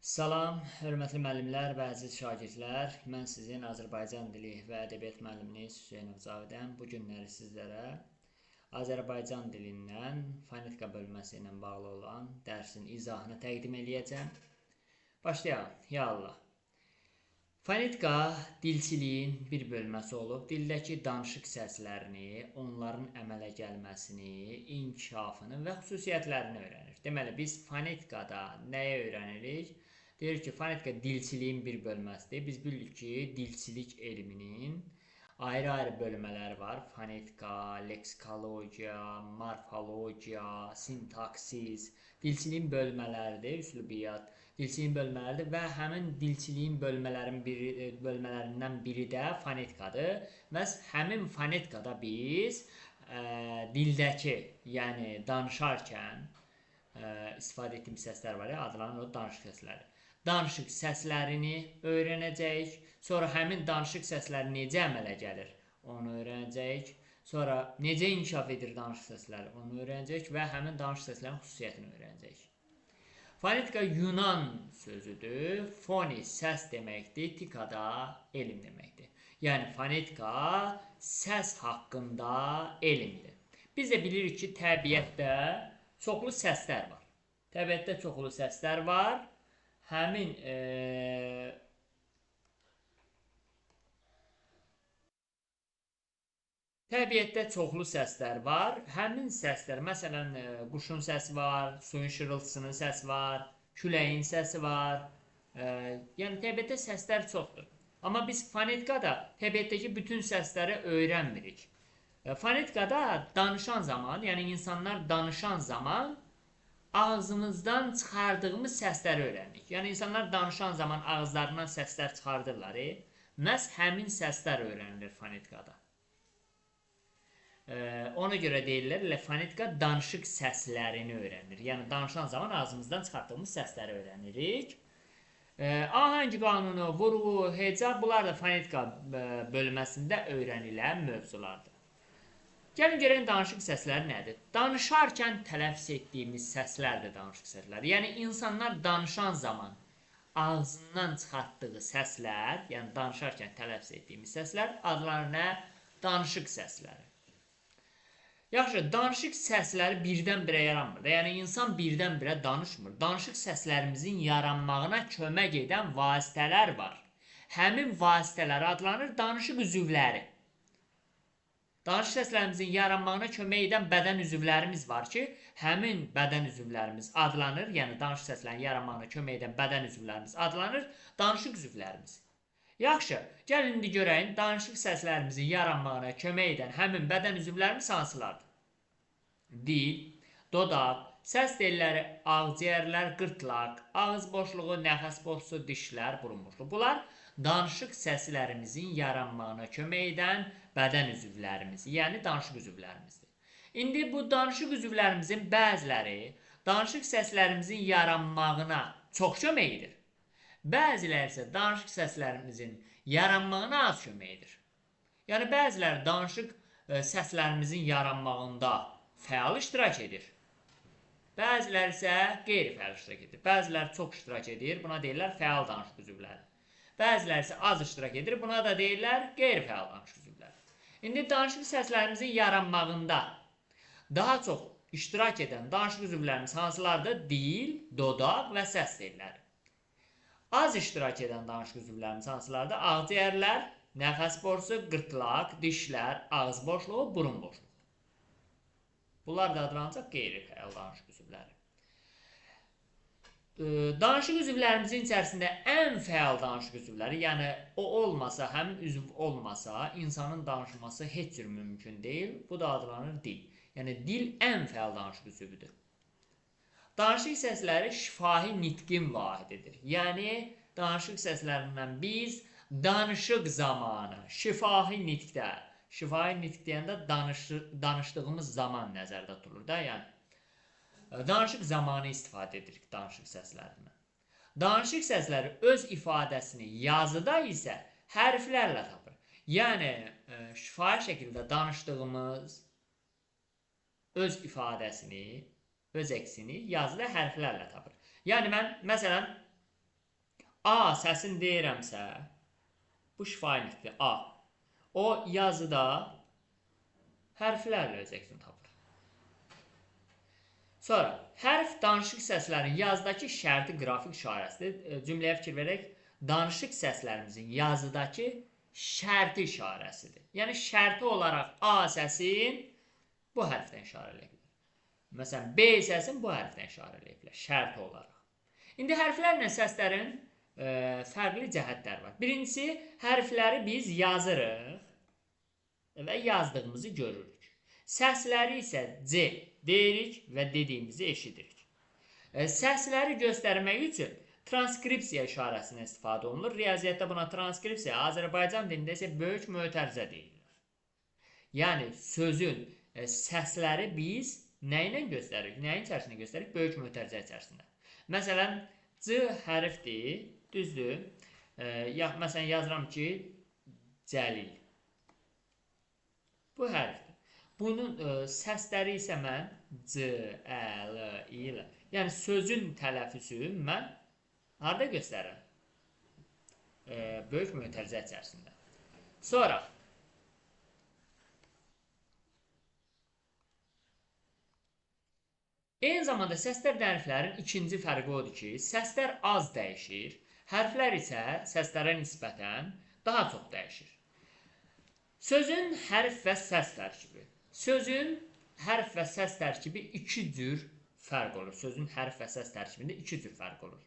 Salam, hörmətli müəllimlər və əziz şagirdlər. Mən sizin Azərbaycan dili və ədəbiyyat müəlliminiz Hüseynov Cavidəm. Bu günləri sizlərə Azərbaycan dilindən fonetika bölməsi ilə bağlı olan dərsin izahını təqdim eləyəcəm. Başlayalım. Ya Allah. Fonetika dilçiliyin bir bölməsi olub, dildəki danışıq səslərini, onların əmələ gəlməsini, inkişafını və xüsusiyyətlərini öyrənir. Deməli, biz fonetikada nəyə öyrənirik? Deyir ki, fonetika dilçiliyin bir bölməsidir. Biz bilirik ki, dilçilik elminin ayrı-ayrı bölmələri var. Fonetika, leksikologiya, morfologiya, sintaksis, dilçiliyin bölmələridir, üslubiyyat. Dilçiliyin bölmələridir və həmin dilçiliyin bölmələrindən biri də fonetikadır. Məhz həmin fonetikada biz dildəki, yəni danışarkən istifadə etdiyimiz səslər var ya, adlanır o danışıq səsləri. Danışıq səslərini öyrənəcəyik. Sonra həmin danışıq səsləri necə əmələ gəlir, onu öyrənəcəyik. Sonra necə inkişaf edir danışıq səsləri, onu öyrənəcəyik və həmin danışıq səslərinin xüsusiyyətini öyrənəcəyik. Fonetika Yunan sözüdür. Foni səs deməkdir, tika da elm deməkdir. Yəni fonetika səs haqqında elmdir. Biz də bilirik ki, təbiətdə çoxlu səslər var. Təbiətdə çoxlu səslər var. Həmin təbiətdə çoxlu səslər var. Həmin səslər, məsələn, quşun səsi var, suyun şırıltısının səsi var, küləyin səsi var. Yəni, təbiətdə səslər çoxdur. Amma biz fonetikada təbiətdəki bütün səsləri öyrənmirik. Fonetikada danışan zaman, yəni insanlar danışan zaman ağzımızdan çıxardığımız səsləri öyrənirik. Yəni, insanlar danışan zaman ağızlarından səslər çıxardırlar. Məhz həmin səslər öyrənilir fonetikada. Ona görə deyirlər, fonetika danışıq səslərini öyrənir. Yəni, danışan zaman ağzımızdan çıxartdığımız səsləri öyrənirik. Ahəng qanunu, vurğu, heca, bunlar da fonetika bölməsində öyrənilən mövzulardır. Gəlin görək danışıq səsləri nədir? Danışarkən tələffüz etdiyimiz səslərdir danışıq səsləri. Yəni, insanlar danışan zaman ağzından çıxartdığı səslər, yəni danışarkən tələffüz etdiyimiz səslər adlanır nə? Danışıq səsləri. Yaxşı, danışıq səsləri birdən-birə yaranmır. Yəni, insan birdən-birə danışmır. Danışıq səslərimizin yaranmağına kömək edən vasitələr var. Həmin vasitələr adlanır danışıq üzvləri. Danışıq səslərimizin yaranmağına kömək edən bədən üzvlərimiz var ki, həmin bədən üzvlərimiz adlanır, yəni danışıq səslərinin yaranmağına kömək edən bədən üzvlərimiz adlanır danışıq üzvlərimiz. Yaxşı, gəlin indi görəyin, danışıq səslərimizin yaranmağına kömək edən həmin bədən üzvlərimiz hansılardır? Dil, dodaq, səs telləri, ağciyərlər, qırtlaq, ağız boşluğu, nəfəs boşluğu, dişlər, burun boşluğu. Bunlar danışıq səslərimizin yaranmağına kömək edən bədən üzvlərimiz, yəni danışıq üzvlərimizdir. İndi bu danışıq üzvlərimizin bəziləri danışıq səslərimizin yaranmağına çox kömək edir. Bəziləri isə danışıq səslərimizin yaranmağına az kömək edir. Yəni, bəziləri danışıq səslərimizin yaranmağında fəal iştirak edir. Bəziləri isə qeyri-fəal iştirak edir. Bəziləri çox iştirak edir, buna deyirlər fəal danışıq üzvləri. Bəziləri isə az iştirak edir, buna da deyirlər qeyri-fəal danışıq üzvləri. İndi danışıq səslərimizin yaranmağında daha çox iştirak edən danışıq üzvlərimiz hansılardır? Dil, dodaq və səs telləri. Az iştirak edən danışıq üzvlərimiz hansılardır? Ağciyərlər, nəfəs borusu, qırtlaq, dişlər, ağız boşluğu, burun boşluğu. Bunlar da adlanacaq qeyri-fəal danışıq üzvləri. Danışıq üzvlərimizin içərisində ən fəal danışıq üzvləri, yəni o olmasa, həmin üzv olmasa, insanın danışması heç cür mümkün deyil. Bu da adlanır dil. Yəni dil ən fəal danışıq üzvüdür. Danışıq səsləri şifahi nitqin vahididir. Yəni, danışıq səslərindən biz danışıq zamanı, şifahi nitqdə, şifahi nitq deyəndə danışdığımız zaman nəzərdə tutulur da, yəni, danışıq zamanı istifadə edirik danışıq səslərindən. Danışıq səsləri öz ifadəsini yazıda isə hərflərlə tapır. Yəni, şifahi şəkildə danışdığımız öz ifadəsini, öz əksini yazıda hərflərlə tapır. Yəni, mən, məsələn, A səsini deyirəmsə, bu şifahi nitqdir A. O yazıda hərflərlə öz əksini tapır. Sonra, hərf danışıq səslərin yazıdakı şərti qrafik işarəsidir. Cümləyə fikir verək, danışıq səslərimizin yazıdakı şərti işarəsidir. Yəni, şərti olaraq A səsin bu hərfdən işarə eləyə bilər. Məsələn, B səsin bu hərfdən işarə eləyə bilər, şərti olaraq. İndi hərflərlə səslərin fərqli cəhətləri var. Birincisi, hərfləri biz yazırıq və yazdığımızı görürük. Səsləri isə C deyirik və dediyimizi eşidirik. Səsləri göstərmək üçün transkripsiya işarəsindən istifadə olunur. Riyaziyyatda buna transkripsiya, Azərbaycan dilində isə böyük mötərizə deyilir. Yəni, sözün səsləri biz nə ilə göstəririk? Nəyin içərisində göstəririk? Böyük mötərizə içərisində. Məsələn, C hərfdir, düzdür. Məsələn, yazıram ki, Cəlil. Bu hərfdir. Bunun səsləri isə mən C, Ə, L, İ ilə. Yəni, sözün tələfüzü mən harada göstərirəm? Böyük mötərizə içərisində. Sonra, eyni zamanda səslər hərflərin ikinci fərqi odur ki, səslər az dəyişir, hərflər isə səslərə nisbətən daha çox dəyişir. Sözün hərf və səs tərkibi. Sözün hərf və səs tərkibi iki cür fərq olur. Sözün hərf və səs tərkibində iki cür fərq olur.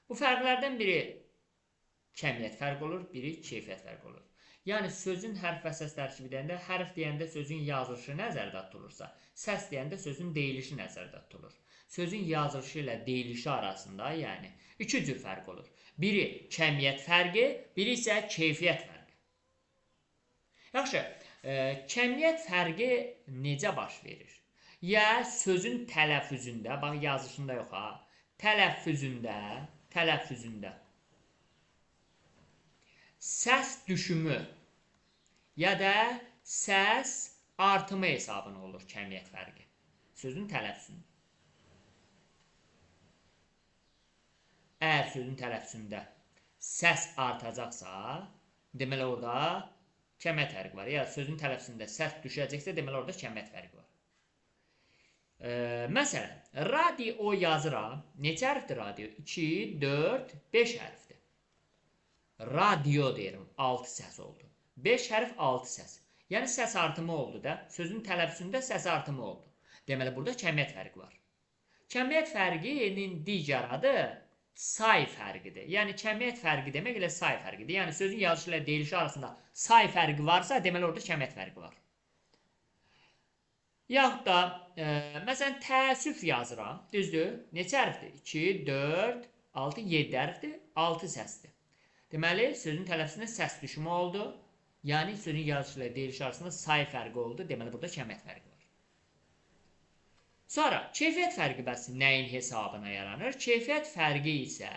Bu fərqlərdən biri kəmiyyət fərq olur, biri keyfiyyət fərq olur. Yəni, sözün hərf və səs tərkibi deyəndə, hərf deyəndə sözün yazılışı nəzərdə tutulursa, səs deyəndə sözün deyilişi nəzərdə tutulur. Sözün yazılışı ilə deyilişi arasında, yəni, iki cür fərq olur. Biri kəmiyyət fərqi, biri isə keyfiyyət fərqi. Yaxşı, kəmiyyət fərqi necə baş verir? Ya sözün tələffüzündə, bax yazışında yox ha, tələffüzündə səs düşümü ya da səs artımı hesabına olur kəmiyyət fərqi. Sözün tələffüzündə. Əgər sözün tələffüzündə səs artacaqsa, deməli orada kəmiyyət fərqi var. Ya sözün tələffüzündə səs düşəcəksə, deməli orada kəmiyyət fərqi var. Məsələn, radio yazıram. Neçə hərfdir radio? 2, 4, 5 hərfdir. Radio deyirəm, 6 səs oldu. 5 hərf, 6 səs. Yəni, səs artımı oldu da. Sözün tələffüzündə səs artımı oldu. Deməli, burada kəmiyyət fərqi var. Kəmiyyət fərqinin digər adı say fərqidir. Yəni, kəmiyyət fərqi demək elə say fərqidir. Yəni, sözün yazışı ilə deyilişi arasında say fərqi varsa, deməli, orada kəmiyyət fərqi var. Yaxud da, məsələn, təəssüf yazıram. Düzdür? Neçə hərfdir? 2, 4, 6, 7 hərfdir, 6 səsdir. Deməli, sözün tələffüzündə səs düşümü oldu. Yəni, sözün yazışı ilə deyilişi arasında say fərqi oldu. Deməli, burada kəmiyyət fərqi var. Sonra, keyfiyyət fərqi bəs nəyin hesabına yaranır? Keyfiyyət fərqi isə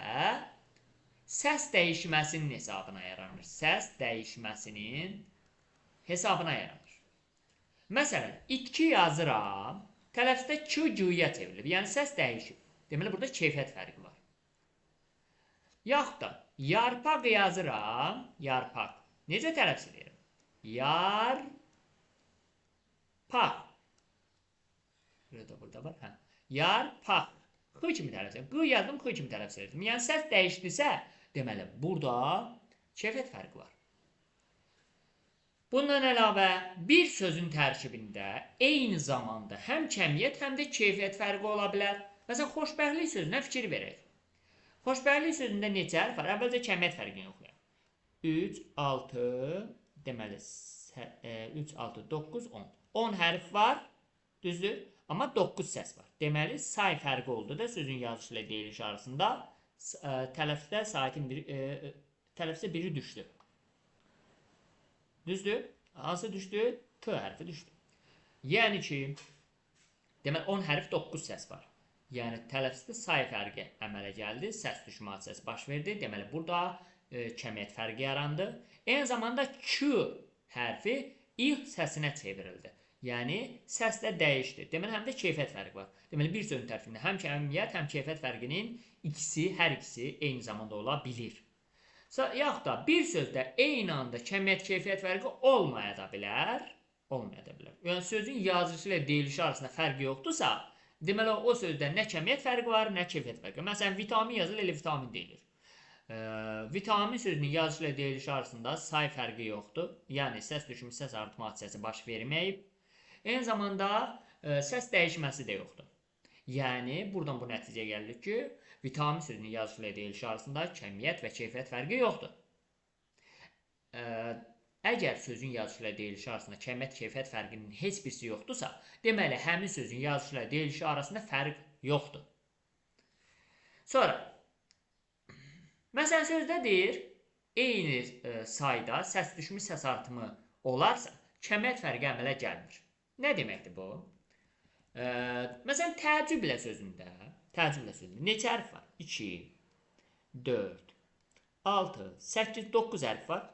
səs dəyişməsinin hesabına yaranır. Səs dəyişməsinin hesabına yaranır. Məsələn, itki yazıram, tələffüzdə Q-Q-ya çevrilib. Yəni, səs dəyişib. Deməli, burada keyfiyyət fərqi var. Yaxud da, yarpaq yazıram, yarpaq. Necə tələffüz edirəm? Yarpaq. Burada var, hə. Yarpaq. X kimi tələffüz edirəm. Q yazdım, X kimi tələffüz edirəm. Yəni, səs dəyişdirsə, deməli, burada keyfiyyət fərqi var. Bundan əlavə, bir sözün tərkibində eyni zamanda həm kəmiyyət, həm də keyfiyyət fərqi ola bilər. Məsələn, xoşbəxtlik sözünə fikir verək. Xoşbəxtlik sözündə neçə hərf var? Əvvəlcə kəmiyyət fərqini yoxlayaq. 3, 6, deməli, 3, 6, 9, 10. 10 hərf var, düzdür? Amma 9 səs var. Deməli, say fərqi oldu da sözün yazışı ilə deyiliş arasında tələffüzdə biri düşdü. Düzdür? Hansı düşdü? T hərfi düşdü. Yəni ki, deməli 10 hərf 9 səs var. Yəni tələffüzdə say fərqi əmələ gəldi, səs düşmə hadisəsi baş verdi. Deməli burada kəmiyyət fərqi yarandı. Eyni zamanda Q hərfi İ səsinə çevrildi. Yəni, səslə dəyişdi. Deməli, həm də keyfiyyət fərqi var. Deməli, bir sözün tərkibində həm kəmiyyət, həm keyfiyyət fərqinin hər ikisi eyni zamanda ola bilir. Yaxud da bir sözdə eyni anda kəmiyyət, keyfiyyət fərqi olmaya da bilər. Yəni, sözün yazılışı ilə deyilişi arasında fərqi yoxdursa, deməli, o sözdə nə kəmiyyət fərqi var, nə keyfiyyət fərqi. Məsələn, vitamin yazılır, elə vitamin deyilir. Vitamin sözünün yazışı ilə deyilişi arasında say fərqi yoxdur. Yəni, səs düşümü, səs artma hadisəsi baş verməyib. Eyni zamanda səs dəyişməsi də yoxdur. Yəni, buradan bu nəticəyə gəlir ki, vitamin sözünün yazışı ilə deyilişi arasında kəmiyyət və keyfiyyət fərqi yoxdur. Əgər sözün yazışı ilə deyilişi arasında kəmiyyət, keyfiyyət fərqinin heç birisi yoxdursa, deməli, həmin sözün yazışı ilə deyilişi arasında fərq yoxdur. Sonra, məsələn, sözdə deyir, eyni sayda səs düşümü, səs artımı olarsa, kəmiyyət fərqi əmələ gəlmir. Nə deməkdir bu? Məsələn, təəccüblə sözündə neçə hərf var? 2, 4, 6, 8, 9 hərf var.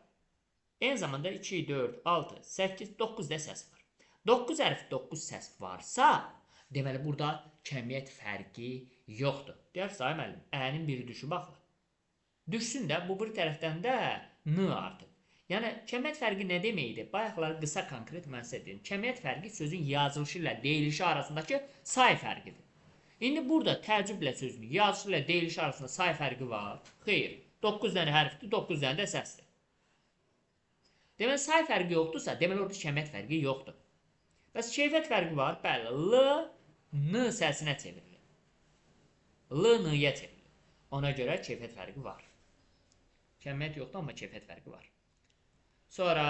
Eyni zamanda 2, 4, 6, 8, 9 da səs var. 9 hərf, 9 səs varsa, deməli, burada kəmiyyət fərqi yoxdur. Deyər, Say müəllim, ənin biri düşüb axı. Düşsün də, bu bir tərəfdən də n artıb. Yəni, kəmiyyət fərqi nə deməkdir? Bayaqlar qısa konkret mən sizə deyim. Kəmiyyət fərqi sözün yazılışı ilə deyilişi arasındakı say fərqidir. İndi burada təəccüblə sözünün yazılışı ilə deyilişi arasında say fərqi var. Xeyr, 9 dənə hərfdir, 9 dənə də səsdir. Deməli, say fərqi yoxdursa, deməli, orada kəmiyyət fərqi yoxdur. Bəs keyfiyyət fərqi var. Bəli, l, n səsinə çevrilir. L, n-yə çevrilir. Ona görə keyfiyyət fərqi var. Kəmiyyət yoxdur, amma keyfiyyət fərqi var. Sonra,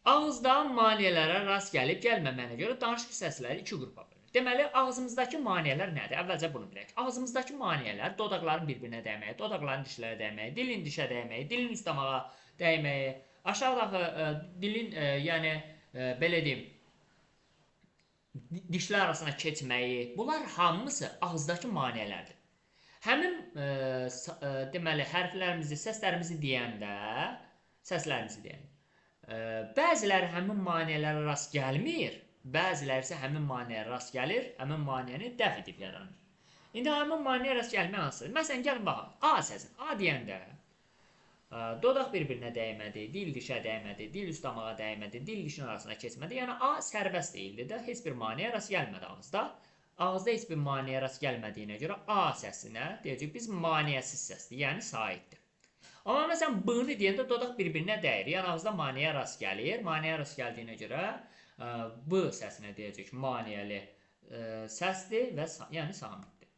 ağızda maneələrə rast gəlib gəlməməyinə görə danışıq hissələri iki qrupa bölünür. Deməli, ağzımızdakı maneələr nədir? Əvvəlcə bunu bilək. Ağzımızdakı maneələr dodaqların bir-birinə dəyməyi, dodaqların dişlərə dəyməyi, dilin dişə dəyməyi, dilin üst damağa dəyməyi, aşağıdakı dilin, yəni, belə deyim, dişlər arasına keçməyi, bunlar hamısı ağızdakı maneələrdir. Həmin, deməli, hərflərimizi, səslərimizi deyəndə, bəziləri həmin maneələrə rast gəlmir, bəziləri isə həmin maneəyə rast gəlir, həmin maneəni dəf edib yaranır. İndi həmin maneəyə rast gəlmə hansıdır? Məsələn, gəlin baxın, A səsin, A deyəndə, dodaq bir-birinə dəymədi, dil dişə dəymədi, dil üst damağa dəymədi, dil dişin arasına keçmədi, yəni A sərbəst deyildi də, heç bir maneəyə rast gəlmədi ağızda. Ağızda heç bir maneəyə rast gəlmədiyinə görə A səsinə deyəcək, biz maneəsiz səsdir, yəni saitdir. Amma məsələn, B-ni deyəndə dodaq bir-birinə dəyir, yəni ağızda maneəyə rast gəlir. Maneəyə rast gəldiyinə görə B səsinə deyəcək, maneəli səsdir və yəni samitdir.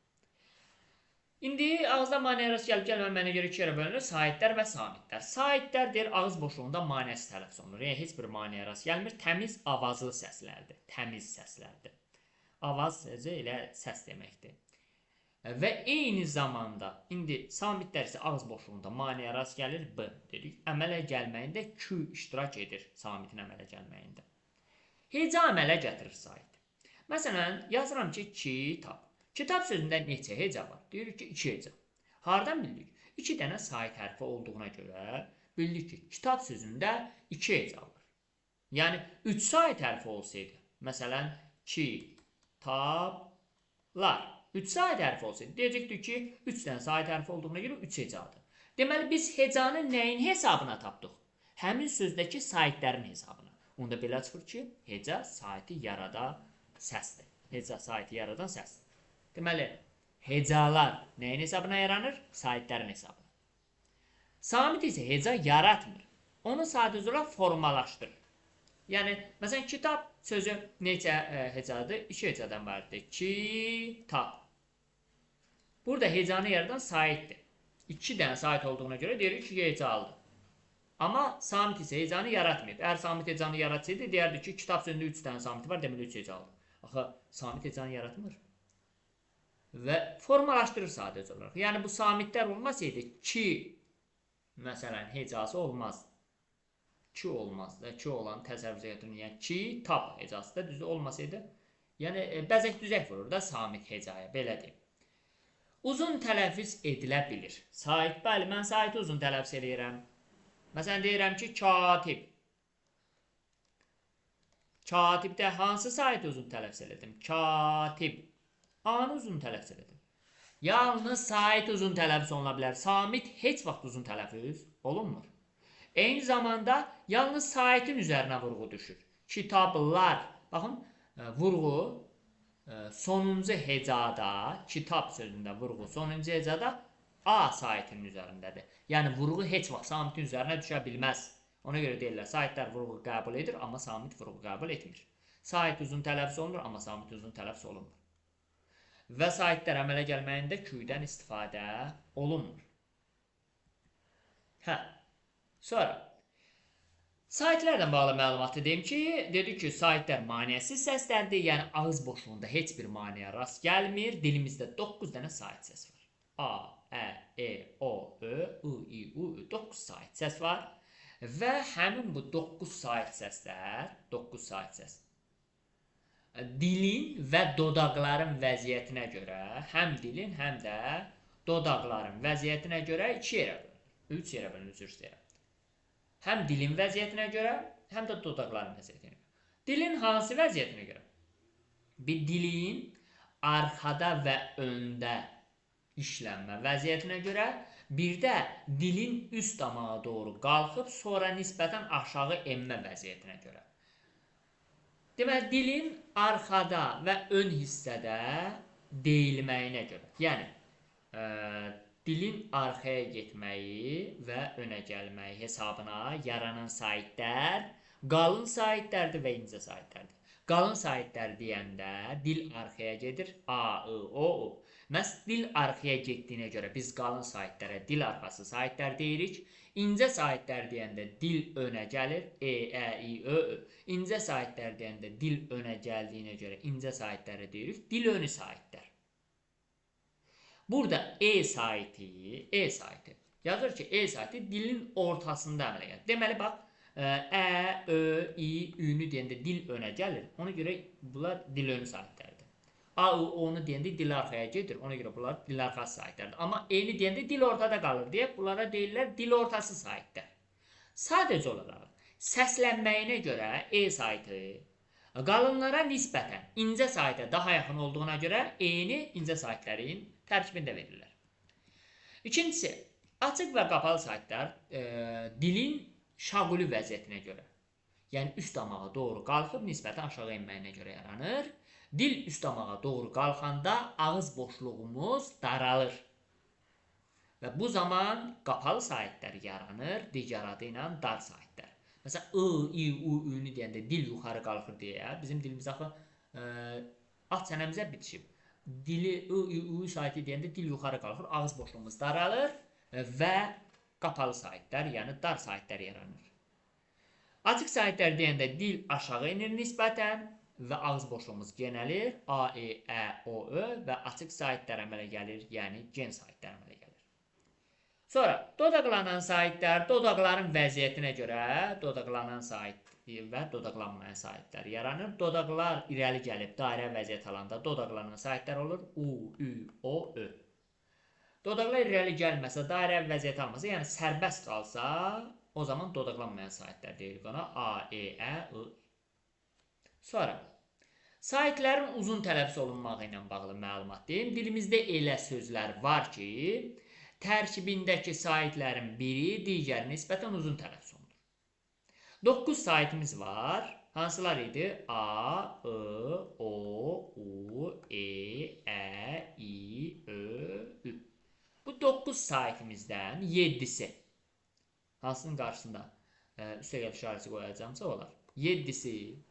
İndi ağızda maneəyə rast gəlib gəlməməyinə görə iki yerə bölünür, saitlər və samitlər. Saitlər deyir, ağız boşluğunda maneəsiz tələffüz olunur, yəni heç bir maneəyə rast gəlmir, təmiz avazlı səslərdir, təmiz səslərdir. Avaz sözü elə səs deməkdir. Və eyni zamanda, indi samitlər isə ağız boşluğunda maneəyə rast gəlir, B dedik. Əmələ gəlməyində Q iştirak edir samitin əmələ gəlməyində. Heca əmələ gətirir sait. Məsələn, yazıram ki, kitab. Kitab sözündə neçə heca var? Deyirik ki, 2 heca. Hardan bildik? 2 dənə sait hərfi olduğuna görə bildik ki, kitab sözündə 2 heca var. Yəni, 3 sait hərfi olsaydı, məsələn, kitablar. 3 sait hərfi olsaydı, deyəcəkdik ki, 3 dənə sait hərfi olduğuna görə 3 hecadır. Deməli, biz hecanı nəyin hesabına tapdıq? Həmin sözdəki saitlərin hesabına. Onda belə çıxır ki, heca saiti yaradan səsdir. Heca saiti yaradan səsdir. Deməli, hecalar nəyin hesabına yaranır? Saitlərin hesabına. Samit isə heca yaratmır. Onu sadəcə olaraq formalaşdırır. Yəni, məsələn, kitab sözü neçə hecadır? 2 hecadan vardır. Kitab. Burada hecanı yaradan saitdir. 2 dənə sait olduğuna görə deyirik ki, hecalıdır. Amma samit isə hecanı yaratmır. Əgər samit hecanı yaratsaydı, deyərdik ki, kitab sözündə 3 dənə samiti var, deməli 3 hecalıdır. Axı, samit hecanı yaratmır. Və formalaşdırır sadəcə olaraq. Yəni, bu samitlər olmasaydı, ki, məsələn, hecası olmazdı. Ki olmazdı. Ki olan təsəvvürə gətirin. Yəni, ki, tab hecası da düzü olmasaydı. Yəni, bəzək-düzək vurur da samit hecaya. Belə deyim. Uzun tələffüz edilə bilir. Sait, bəli, mən saiti uzun tələffüz edirəm. Məsələn, deyirəm ki, katib. Katibdə hansı saiti uzun tələffüz elədim? Katib. A-nı uzun tələffüz elədim. Yalnız sait uzun tələffüz oluna bilər. Samit heç vaxt uzun tələffüz olunmur. Eyni zamanda yalnız saitin üzərinə vurğu düşür. Kitablar. Baxın, vurğu sonuncu hecada, kitab sözündə vurğu sonuncu hecada A saitinin üzərindədir. Yəni vurğu heç vaxt samitin üzərinə düşə bilməz. Ona görə deyirlər, saitlər vurğu qəbul edir, amma samit vurğu qəbul etmir. Sait uzun tələffüz olunur, amma samit uzun tələffüz olunmur. Və saitlər əmələ gəlməyində küydən istifadə olunmur. Sonra saitlərlə bağlı məlumatı deyim ki, dedik ki, saitlər maneəsiz səslərdir, yəni ağız boşluğunda heç bir maneə rast gəlmir. Dilimizdə 9 dənə sait səs var. A, Ə, E, O, Ö, I, I, U, 9 sait səs var. Və həmin bu 9 sait səslər, 9 sait səs dilin və dodaqların vəziyyətinə görə, həm dilin, həm də dodaqların vəziyyətinə görə 2 yerə bölünür. 3 yerə bölünür, üzr istəyirəm. Həm dilin vəziyyətinə görə, həm də dodaqların vəziyyətinə görə. Dilin hansı vəziyyətinə görə? Bir dilin arxada və öndə işlənmə vəziyyətinə görə, bir də dilin üst damağa doğru qalxıb, sonra nisbətən aşağı enmə vəziyyətinə görə. Deməli, dilin arxada və ön hissədə deyilməyinə görə, yəni dilin arxaya getməyi və önə gəlməyi hesabına yaranan saitlər qalın saitlərdir və incə saitlərdir. Qalın saitlər deyəndə dil arxaya gedir, A, I, O, U. Məhz dil arxaya getdiyinə görə biz qalın saitlərə dil arxası saitlər deyirik. İncə saitlər deyəndə dil önə gəlir, E, Ə, I, Ö, Ö. İncə saitlər deyəndə dil önə gəldiyinə görə incə saitlərə deyirik, dil önü saitlər. Burada E saiti yazır ki, E saiti dilin ortasında əmələ gəlir. Deməli, bax, Ə, Ö, I, Ü-nü deyəndə dil önə gəlir. Ona görə bunlar dil önü saitlərdir. A, Ü, O-nu deyəndə dil arxaya gedir. Ona görə bunlar dil arxası saitlərdir. Amma E-ni deyəndə dil ortada qalır deyə bunlara deyirlər dil ortası saitlər. Sadəcə olaraq səslənməyinə görə E saiti qalınlara nisbətən incə saitə daha yaxın olduğuna görə E-ni incə saitlərin tərkibində verirlər. İkincisi, açıq və qapalı saitlər dilin şaquli vəziyyətinə görə, yəni üst damağa doğru qalxıb nisbətən aşağı enməyinə görə yaranır. Dil üst damağa doğru qalxanda ağız boşluğumuz daralır. Və bu zaman qapalı saitlər yaranır, digər adı ilə dar saitlər. Məsələn, I, I, U, Ü-nü deyəndə dil yuxarı qalxır deyə bizim dilimiz axı alt çənəmizə bitişib. Dili I, I, U saiti deyəndə dil yuxarı qalxır, ağız boşluğumuz daralır və qapalı saitlər, yəni dar saitlər yaranır. Açıq saitlər deyəndə dil aşağı enir nisbətən və ağız boşluğumuz genəlir, A, E, Ə, O, Ö və açıq saitlər əmələ gəlir, yəni gen saitlər əmələ gəlir. Sonra, dodaqlanan saitlər, dodaqların vəziyyətinə görə dodaqlanan sait və dodaqlanmayan saitlər yaranır. Dodaqlar irəli gəlib dairə vəziyyət alanda dodaqlanan saitlər olur, U, Ü, O, Ö. Dodaqlar irəli gəlməsə, dairə vəziyyət almasa, yəni sərbəst qalsa, o zaman dodaqlanmayan saitlər deyirik ona, A, E, Ə, I. Sonra, saitlərin uzun tələffüz olunmağı ilə bağlı məlumat deyim. Dilimizdə elə sözlər var ki, tərkibindəki saitlərin biri digəri nisbətən uzun tələffüz olunur. 9 saitimiz var. Hansılar idi? A, I, O, U, E, Ə, I, Ö, Ü. Bu 9 saitimizdən 7-si, hansının qarşısında üstəgəl işarəsi qoyacağımsa olar. 7-si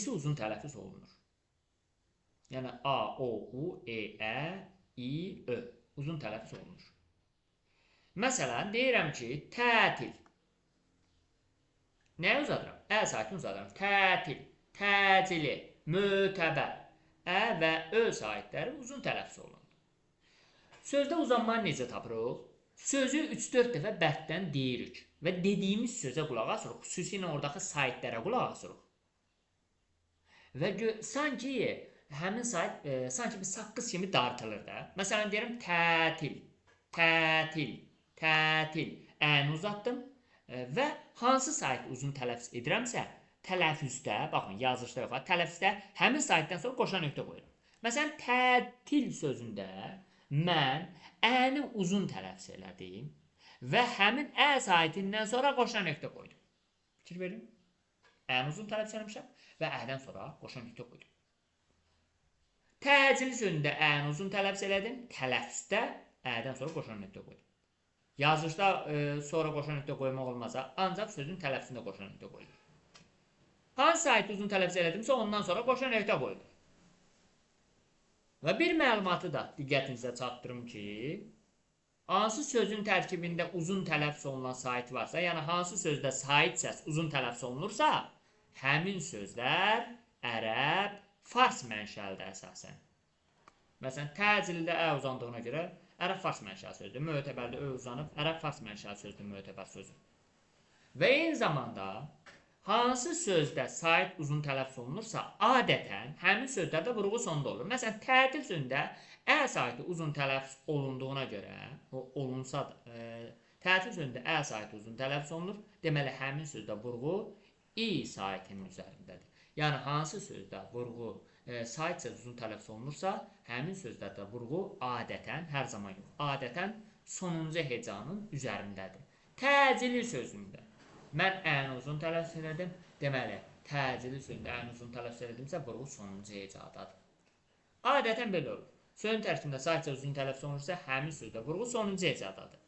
uzun tələffüz olunur. Yəni A, O, U, E, Ə, I, Ö uzun tələffüz olunur. Məsələn, deyirəm ki, tətil. Nəyə uzadıram? Ə saitini uzadıram. Tətil, təcili, mötəbər. Ə və Ö saitləri uzun tələffüz olunur. Sözdə uzanmanı necə tapırıq? Sözü 3-4 dəfə bərkdən deyirik və dediyimiz sözə qulaq asırıq. Xüsusilə oradakı saitlərə qulaq asırıq. Və sanki həmin sait sanki bir saqqız kimi dartılır da. Məsələn deyirəm tətil. Tətil, tətil. Əni uzatdım və hansı sayt uzun tələffüz edirəmsə, tələffüzdə, baxın, yazışda yox, tələffüzdə həmin saytdan sonra qoşan nöqtə qoyuram. Məsələn, tətil sözündə mən əni uzun tələffüz elədim və həmin ə saytindən sonra qoşan nöqtə qoydum. Fikir verin. Əni uzun tələffüz eləmişəm və ədən sonra qoşan nöqtə qoydum. Təcili sözündə əni uzun tələffüz elədim, tələffüzdə ədən sonra qoşan nöqtə qoydum. Yazışda sonra qoşan nöqtə qoymaq olmazsa, ancaq sözün tələffüzündə qoşan nöqtə qoyulur. Hansı saytda uzun tələffüz elədimsə, ondan sonra qoşan nöqtə qoyulur. Və bir məlumatı da diqqətinizə çatdırım ki, hansı sözün tərkibində uzun tələffüz olunan sayt varsa, yəni hansı sözdə sayt səs uzun tələffüz olunursa, həmin sözlər ərəb, fars mənşəlidir əsasən. Məsələn, təcildə ə uzandığına görə ərəb fars mənşəli sözdür. Mötəbərdə ö uzanıb, ərəb fars mənşəli sözdür, mötəbər sözü. Və eyni zamanda hansı sözdə sayt uzun tələffüz olunursa, adətən həmin sözlərdə vurğu sonunda olur. Məsələn, tətil sözündə ə saytı uzun tələffüz olunduğuna görə, olunsa da, tətil sözündə ə saytı uzun tələffüz olunur, deməli həmin sözdə vurğu i saytının üzərindədir. Yəni hansı sözdə vurğu sayt səs uzun tələffüz olunursa, həmin sözlərdə vurğu adətən, hər zaman yox, adətən sonuncu hecanın üzərindədir. Təcili sözündə mən əni uzun tələffüz elədim, deməli, təcili sözündə əni uzun tələffüz elədimsə, vurğu sonuncu hecadadır. Adətən belə olur. Sözün tərkibində sayt səs uzun tələffüz olunursa, həmin sözdə vurğu sonuncu hecadadır.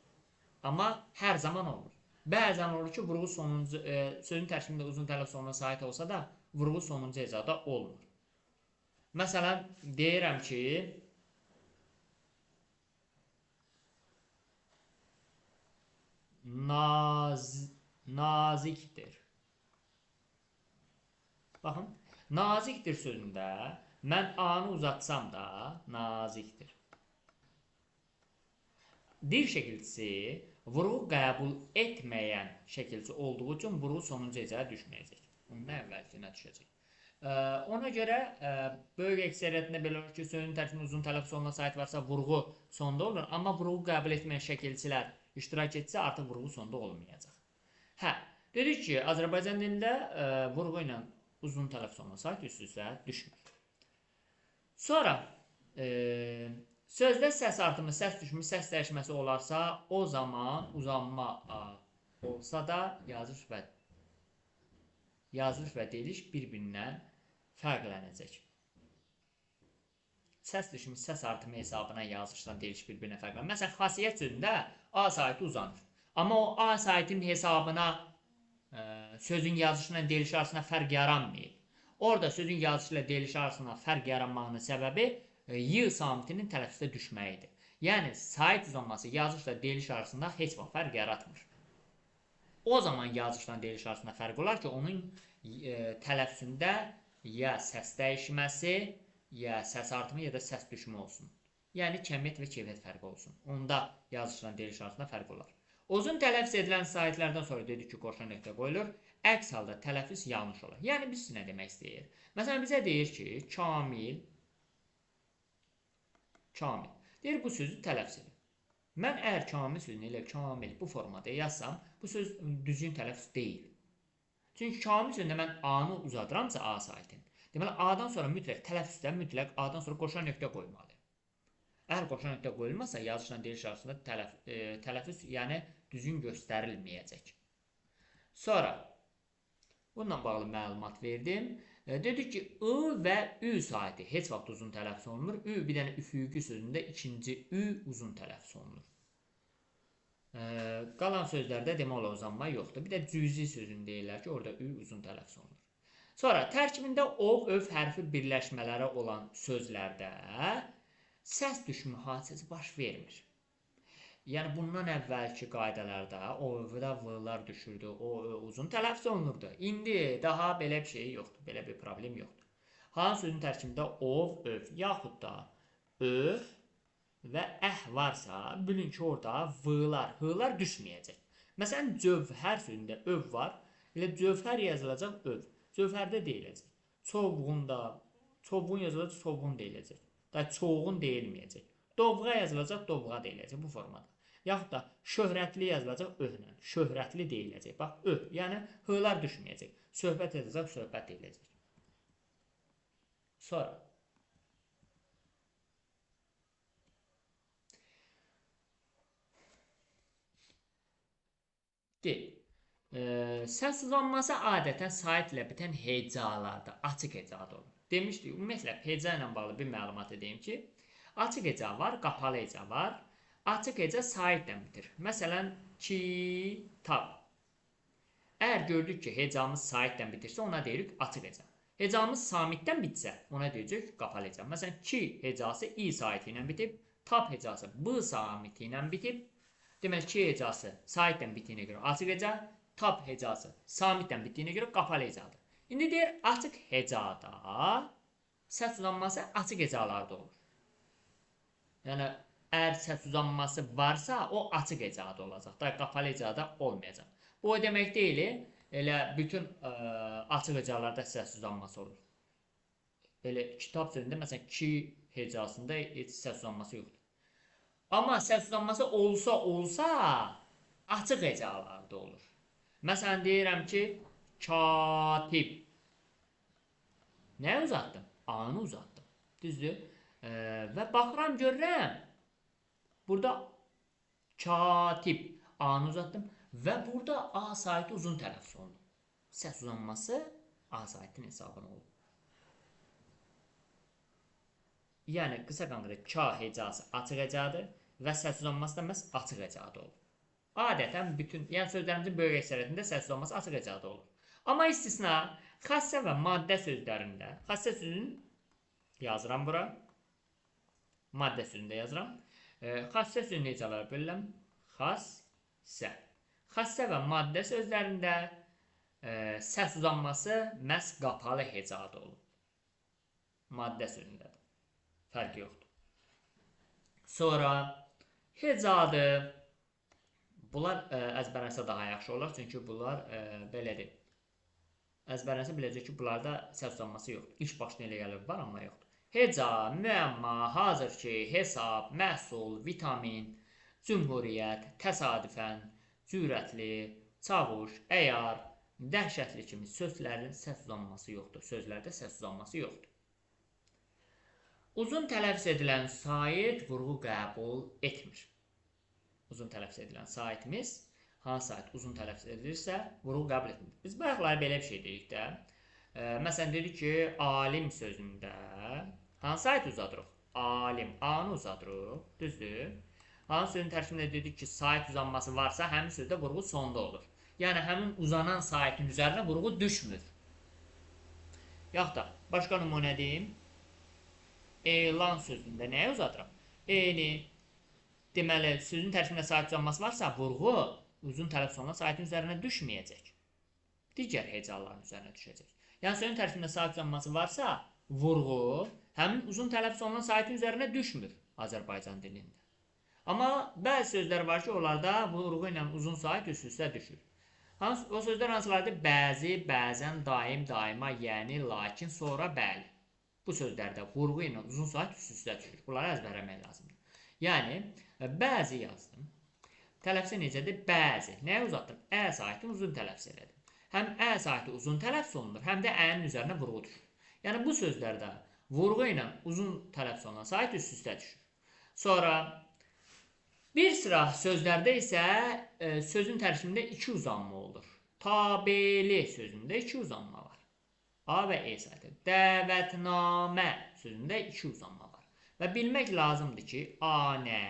Amma hər zaman olmur. Bəzən olur ki, vurğu sonuncu, sözün tərkibində uzun tələffüz olunan sayt olsa da, vurğu sonuncu hecada olmur. Məsələn, deyirəm ki, nazikdir. Baxın, nazikdir sözündə mən A-nı uzatsam da nazikdir. Dil şəkilçisi vurğu qəbul etməyən şəkilçi olduğu üçün vurğu sonuncu hecaya düşməyəcək. Ondan əvvəlkinə düşəcək. Ona görə böyük əksəriyyətində belə olur ki, sözün tərkibində uzun tələffüz olunan sayt varsa vurğu sonda olur, amma vurğu qəbul etməyən şəkilçilər iştirak etsə artıq vurğu sonda olmayacaq. Hə, dedik ki, Azərbaycan dilində vurğu ilə uzun tələffüz olunan sayt üst-üstə düşmür. Sonra sözdə səs artımı, səs düşümü, səs dəyişməsi olarsa, o zaman uzanma olsa da yazılış və deyiliş bir-birindən fərqlənəcək. Səs düşümü, səs artımı hesabına yazılışdan deyiliş bir-birinə fərqlənir. Məsələn, xasiyyət sözündə A saytı uzanır. Amma o A saytın hesabına sözün yazılışından deyiliş arasında fərq yaranmayıb. Orada sözün yazılışı ilə deyiliş arasında fərq yaranmağının səbəbi Y samitinin tələffüzdə düşməyidir. Yəni, sayt uzanması yazılışla deyiliş arasında heç vaxt fərq yaratmır. O zaman yazılışla deyiliş arasında fərq olar ki, onun tələffüzündə ya səs dəyişməsi, ya səs artımı, ya da səs düşümü olsun. Yəni, kəmiyyət və keyfiyyət fərqi olsun. Onda yazılışla deyiliş arasında fərq olar. Uzun tələffüz edilən saytlərdən sonra dedik ki, qoşan nöqtə qoyulur. Əks halda tələffüz yanlış olar. Yəni, biz nə demək istəyir? Məsələn, bizə deyir ki, kamil. Deyir, bu sözü tələffüz edin. Mən əgər kamil sözünü ilə kamil bu formada yazsam, bu söz düzgün tələffüz deyil. Çünki kamil sözündə mən A-nı uzadıramsa A saytın. Deməli, A-dan sonra mütləq tələffüzdə mütləq A-dan sonra qoşan nöqtə qoymalıyım. Əgər qoşan nöqtə qoyulmasa, yazılışla deyiliş arasında tələffüz, yəni düzgün göstərilməyəcək. Sonra, bununla bağlı məlumat verdim. Dedik ki, I və Ü saytı heç vaxt uzun tələffüz olunur. Ü, bir dənə üfüqi sözündə ikinci Ü uzun tələffüz olunur. Qalan sözlərdə demək olar uzanma yoxdur. Bir də cüzi sözünü deyirlər ki, orada Ü uzun tələffüz olunur. Sonra, tərkibində ov, öv hərfi birləşmələri olan sözlərdə səs düşümü hadisəsi baş vermir. Yəni, bundan əvvəlki qaydalarda o-və v-lar düşürdü, o uzun tələffüz olunurdu. İndi daha belə bir şey yoxdur, belə bir problem yoxdur. Hansı sözün tərkibində ov, öv, yaxud da öv və əh varsa, bilin ki, orada v-lar, h-lar düşməyəcək. Məsələn, cövhər sözündə öv var, elə cövhər yazılacaq öv, cövhərdə deyiləcək. Çovğunda, çovğun yazılacaq, çovğun deyiləcək. Da çoğun deyilməyəcək. Dovğa yazılacaq, dovğa deyiləcək bu formada. Yaxud da şöhrətli yazılacaq ö-lə. Şöhrətli deyiləcək. Bax, ö. Yəni, h-lar düşməyəcək. Söhbət edəcək, söhbət ediləcək. Sonra. Qeyd. Səs uzanması adətən sait ilə bitən hecalarda açıq hecadə olur. Demişdik, ümumiyyətlə, heca ilə bağlı bir məlumat edeyim ki, açıq heca var, qapalı heca var. Açıq heca saitdən bitir. Məsələn, kitab. Əgər gördük ki, hecamız saitdən bitirsə, ona deyirik açıq heca. Hecamız samitdən bitsə, ona deyəcək qapalı heca. Məsələn, ki hecası i saiti ilə bitib, tab hecası b samiti ilə bitib. Deməli, ki hecası saitdən bitdiyinə görə açıq heca, tab hecası samitdən bitdiyinə görə qapalı hecadır. İndi deyir, açıq hecada səs uzanması açıq hecalarda olur. Yəni, əgər səs uzanması varsa, o açıq hecada olacaq da, qapalı hecada olmayacaq. Bu o demək deyil, elə bütün açıq hecalarda səs uzanması olur. Elə kitab sözündə, məsələn, ki hecasında heç səs uzanması yoxdur. Amma səs uzanması olsa, açıq hecalarda olur. Məsələn, deyirəm ki, katib. Nə uzatdım? A-nı uzatdım. Düzdür? Və baxıram, görürəm. Burada katib. A-nı uzatdım. Və burada A saiti uzun tələffüz olunur. Səs uzanması A saitin hesabına olur. Yəni, qısa qanqırı ka hecası açıq hecadır və səs uzanması da məhz açıq hecada olur. Adətən bütün, yəni sözlərimizin böyük əksəriyyətində səs uzanması açıq hecada olur. Amma istisna, xassə və maddə sözlərində, xassə sözünü yazıram bura, maddə sözündə yazıram. Xassə sözünü hecalara bölürəm, xassə. Xassə və maddə sözlərində səs uzanması məhz qapalı hecada olur. Maddə sözündədir. Fərqi yoxdur. Sonra hecadır. Bunlar əzbərlənsə daha yaxşı olar, çünki bunlar belədir. Əzbərlənsə biləcək ki, bunlarda səs uzanması yoxdur. İlk başına elə gəlir, var, amma yoxdur. Heca, müəmma, hazırki, hesab, məhsul, vitamin, cümhuriyyət, təsadüfən, cürətli, çavuş, əyar, dəhşətli kimi sözlərin səs uzanması yoxdur. Sözlərdə səs uzanması yoxdur. Uzun tələffüz edilən sait vurğu qəbul etmir. Uzun tələffüz edilən saitimiz, hansı sait uzun tələffüz edilirsə, vurğu qəbul etmir. Biz bayaqları belə bir şey dedik də. Məsələn, dedik ki, alim sözündə hansı sait uzadırıq? Alim, A-nı uzadırıq, düzdür? Hansı sözün tərkibində dedik ki, sait uzanması varsa, həmin sözdə vurğu sonda olur. Yəni, həmin uzanan saitin üzərinə vurğu düşmür. Yaxud da, başqa nümunə deyim. Elan sözündə nəyə uzadırıq? Eni, deməli, sözün tərkibində sait uzanması varsa, vurğu uzun tələffüz olunan saitin üzərinə düşməyəcək. Digər hecaların üzərinə düşəcək. Yəni, sözün tərkibində sait uzanması varsa, vurğu həmin uzun tələffüz olunan saitin üzərinə düşmür Azərbaycan dilində. Amma bəzi sözlər var ki, onlarda vurğu ilə uzun sait üst-üstə düşür. O sözlər hansılardır? Bəzi, bəzən, daim, daima, yəni, lakin, sonra, bəli. Bu sözlərdə vurğu ilə uzun sait üst-üstə düşür. Bunları əzbərləmək lazımdır. Yəni, bəzi yazdım. Tələffüzü necədir? Bəzi. Nəyə uzatdım? Ə saitini uzun tələffüz elədim. Həm ə saiti uzun tələffüz olunur, həm də ənin üzərinə vurğu düşür. Yəni, bu sözlərdə vurğu ilə uzun tələffüz olunan sait üst-üstə düşür. Sonra, bir sıra sözlərdə isə sözün tərkibində iki uzanma olur. Tabeli sözündə iki uzanma var. A və E saiti. Dəvətnamə sözündə iki uzanma var. Və bilmək lazımdır ki, anə,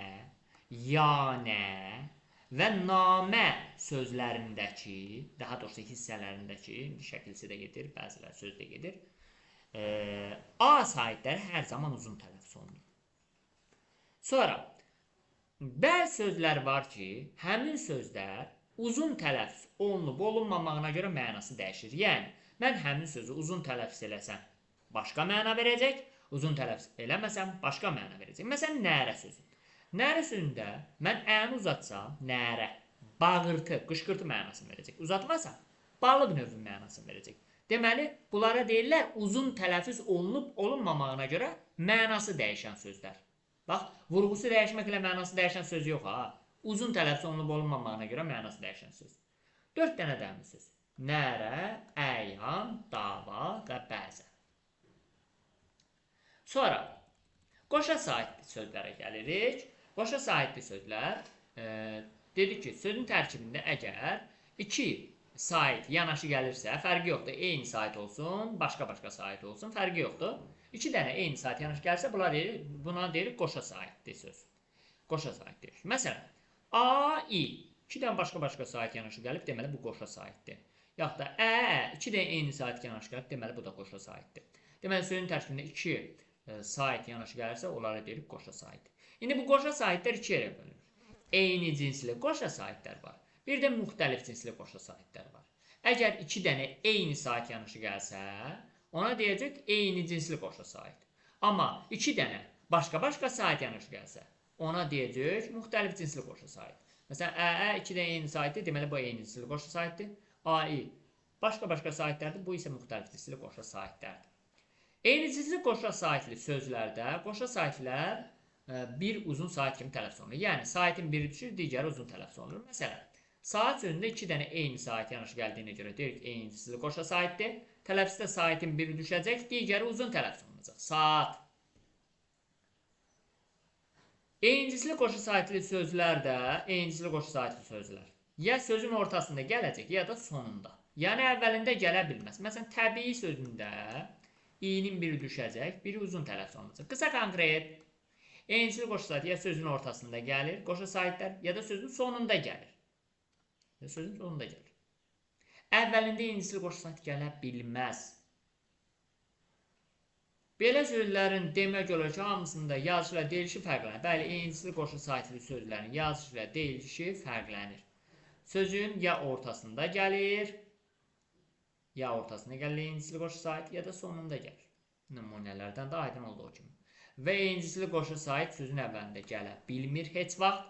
yanə və namə sözlərindəki, daha doğrusu hissələrindəki, şəkilsi də gedir, bəzilər söz də gedir, A saitləri hər zaman uzun tələffüz olunur. Sonra, bəzi sözlər var ki, həmin sözlər uzun tələffüz olunub-olunmamağına görə mənası dəyişir. Yəni, mən həmin sözü uzun tələffüz eləsəm, başqa məna verəcək, uzun tələffüz eləməsəm, başqa məna verəcək. Məsələn, nərə sözü. Nərə sözündə mən əni uzatsam, nərə, bağırtı, qışqırtı mənasını verəcək. Uzatmasam, balıq növü mənasını verəcək. Deməli, bunlara deyirlər, uzun tələffüz olunub-olunmamağına görə mənası dəyişən sözlər. Bax, vurğusu dəyişməklə mənası dəyişən söz yox, ha. Uzun tələffüz olunub olunmamağına görə mənası dəyişən söz. 4 dənə dəmir söz. Nərə, əyan, dava və bəzən. Sonra qoşa sahibli sözlərə gəlirik. Qoşa sahibli sözlər dedik ki, sözün tərkibində əgər iki sahib yanaşı gəlirsə, fərqi yoxdur. Eyni sahib olsun, başqa-başqa sahib olsun, fərqi yoxdur. 2 dənə eyni sahib yanaşı gəlirsə, buna deyirik qoşa sahibli söz. Qoşa sahib deyirik. Məsələn, A, I. 2 dənə başqa-başqa sahib yanaşı gəlib, deməli bu qoşa sahibdir. Yaxud da Ə, 2 dənə eyni sahib yanaşı gəlib, deməli bu da qoşa sahibdir. Deməli sözün tərkibində 2 sahib yanaşı gəlirsə, onlara deyirik qoşa sahib. İndi bu qoşa sahiblər 2 yerə bölünür. Eyni cinsli qoşa sahiblər var. Bir də müxtəlif cinsli qoşa sahiblər var. Əgər 2 dənə eyni sahib yanaşı gəlsə, ona deyəcək eyni cinsli qoşa sahib. Amma 2 dənə başqa-başqa sahib yanaşı gəlsə, ona deyəcək müxtəlif cinsli qoşa sahib. Məsələn, Ə 2 dənə eyni sahibdir, deməli bu eyni cinsli qoşa sahibdir. AI başqa-başqa sahiblərdir, bu isə müxtəlif cinsli qoşa sahiblərdir. Eyni cinsli qoşa sahibli sözlərdə qoşa sahiblər bir uzun saat kimi tələffüz olunur. Yəni, saatin biri düşür, digəri uzun tələffüz olunur. Məsələn, saat sözündə 2 dənə eyni saat yanaşı gəldiyinə görə deyirik, eyni cinsli qoşa saatdir. Tələffüzdə saatin biri düşəcək, digəri uzun tələffüz olunacaq. Saat. Eyni cinsli qoşa saatli sözlər də, eyni cinsli qoşa saatli sözlər. Ya sözün ortasında gələcək, ya da sonunda. Yəni, əvvəlində gələ bilməz. Məsələn, təbii sözündə i-nin biri düşəcək, biri uzun tələffüz olunacaq. Qısa konkret. Eynicili qoşa saat ya sözün ortasında gəlir, qoşa saatlər, ya da sözün sonunda gəlir. Əvvəlində eynicili qoşa saat gələ bilməz. Belə sözlərin demək olar ki, hamısında yazışı ilə deyilişi fərqlənir. Bəli, eynicili qoşa saatli sözlərin yazışı ilə deyilişi fərqlənir. Sözün ya ortasında gəlir, eynicili qoşa saat, ya da sonunda gəlir. Nümunələrdən də aydın olduğu kimi. Və eynicili qoşa sahib sözün əvvəlində gələ bilmir heç vaxt.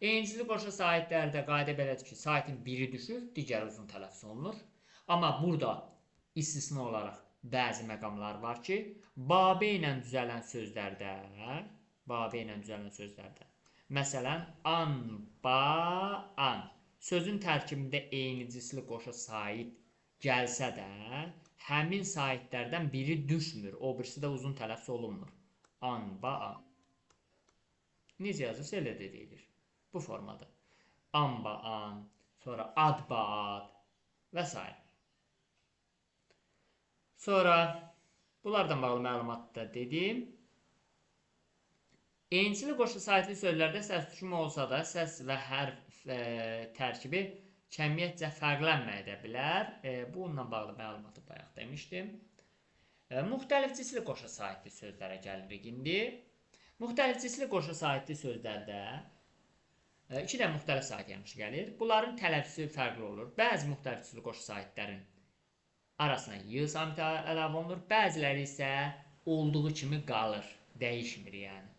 Eynicili qoşa sahiblərdə qayda belədir ki, sahibin biri düşür, digəri uzun tələffüz olunur. Amma burada istisna olaraq bəzi məqamlar var ki, babə ilə düzələn sözlərdə, məsələn, an, ba, an sözün tərkibində eyni cinsli qoşa sahib gəlsə də, həmin sahiblərdən biri düşmür, o birisi də uzun tələffüz olunmur. An, ba, an. Necə yazırsa elə də deyilir. Bu formada. An, ba, an, sonra ad, ba, ad və s. Sonra bunlardan bağlı məlumatda dedim. Eynicili qoşa sahibli sözlərdə səs düşümü olsa da, səs və hərf tərkibi kəmiyyətcə fərqlənməyə bilər. Bununla bağlı məlumatı bayaq demişdim. Müxtəlif cinsli qoşa sahibli sözlərə gəlirik indi. Müxtəlif cinsli qoşa sahibli sözlərdə 2 dənə müxtəlif sahib yanaşı gəlir. Bunların tələffüzü fərqli olur. Bəzi müxtəlif cinsli qoşa sahiblərin arasına y samiti əlavə olunur. Bəziləri isə olduğu kimi qalır. Dəyişmir yəni.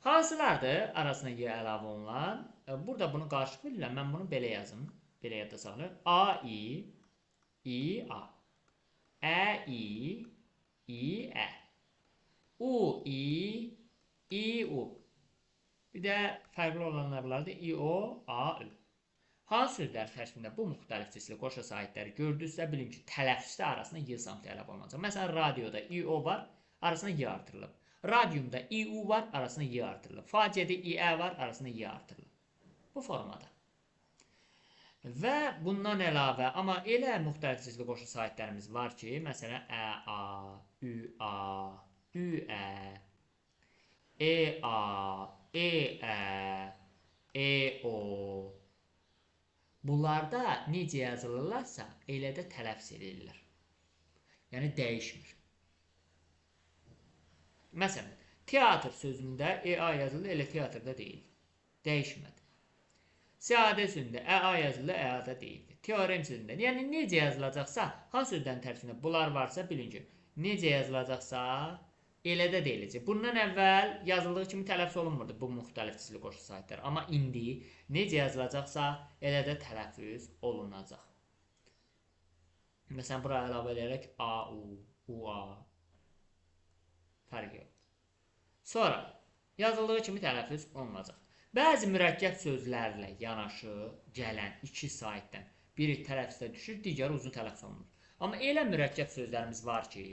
Hansılardır arasına y əlavə olunan? Burada bunu qarışıq bilirlər. Mən bunu belə yazım. Belə yadda saxlayın. A, I, A. Ə, I, Ə. U, I, U. Bir də fərqli olanlar vardır. I, O, A, Ü. Hansı sözlər tərkibində bu müxtəlif cinsli qoşa sahibləri gördünüzsə, bilin ki, tələffüzdə arasına y samiti əlavə olunacaq. Məsələn, radioda I, O var, arasına y artırılıb. Radiumda I, U var, arasına y artırılıb. Faciədə I, Ə var, arasına y artırılıb. Bu formada. Və bundan əlavə, amma elə müxtəlif cinsli qoşa sahiblərimiz var ki, məsələn, Ə, A, Ü, A, Ü, Ə, E, A, E, Ə, E, O. Bunlarda necə yazılırlarsa, elə də tələffüz edirlər. Yəni, dəyişmir. Məsələn, teatr sözündə EA yazılır, elə teatrda deyil. Dəyişmədi. Siyadə sözündə ə yazılır, ə-da deyildir. Teorem sözündə, yəni necə yazılacaqsa, hansı sözlərin tərkibində bunlar varsa, bilin ki, necə yazılacaqsa, elə də deyiləcək. Bundan əvvəl yazıldığı kimi tələffüz olunmurdu bu müxtəlif cinsli qoşa sahiblər. Amma indi necə yazılacaqsa, elə də tələffüz olunacaq. Məsələn, buraya əlavə edərək A, U, A. Fərqi yoxdur. Sonra, yazıldığı kimi tələffüz olunacaq. Bəzi mürəkkəb sözlərlə yanaşı gələn iki saitdən biri tələffüzdə düşür, digəri uzun tələffüz olunur. Amma elə mürəkkəb sözlərimiz var ki,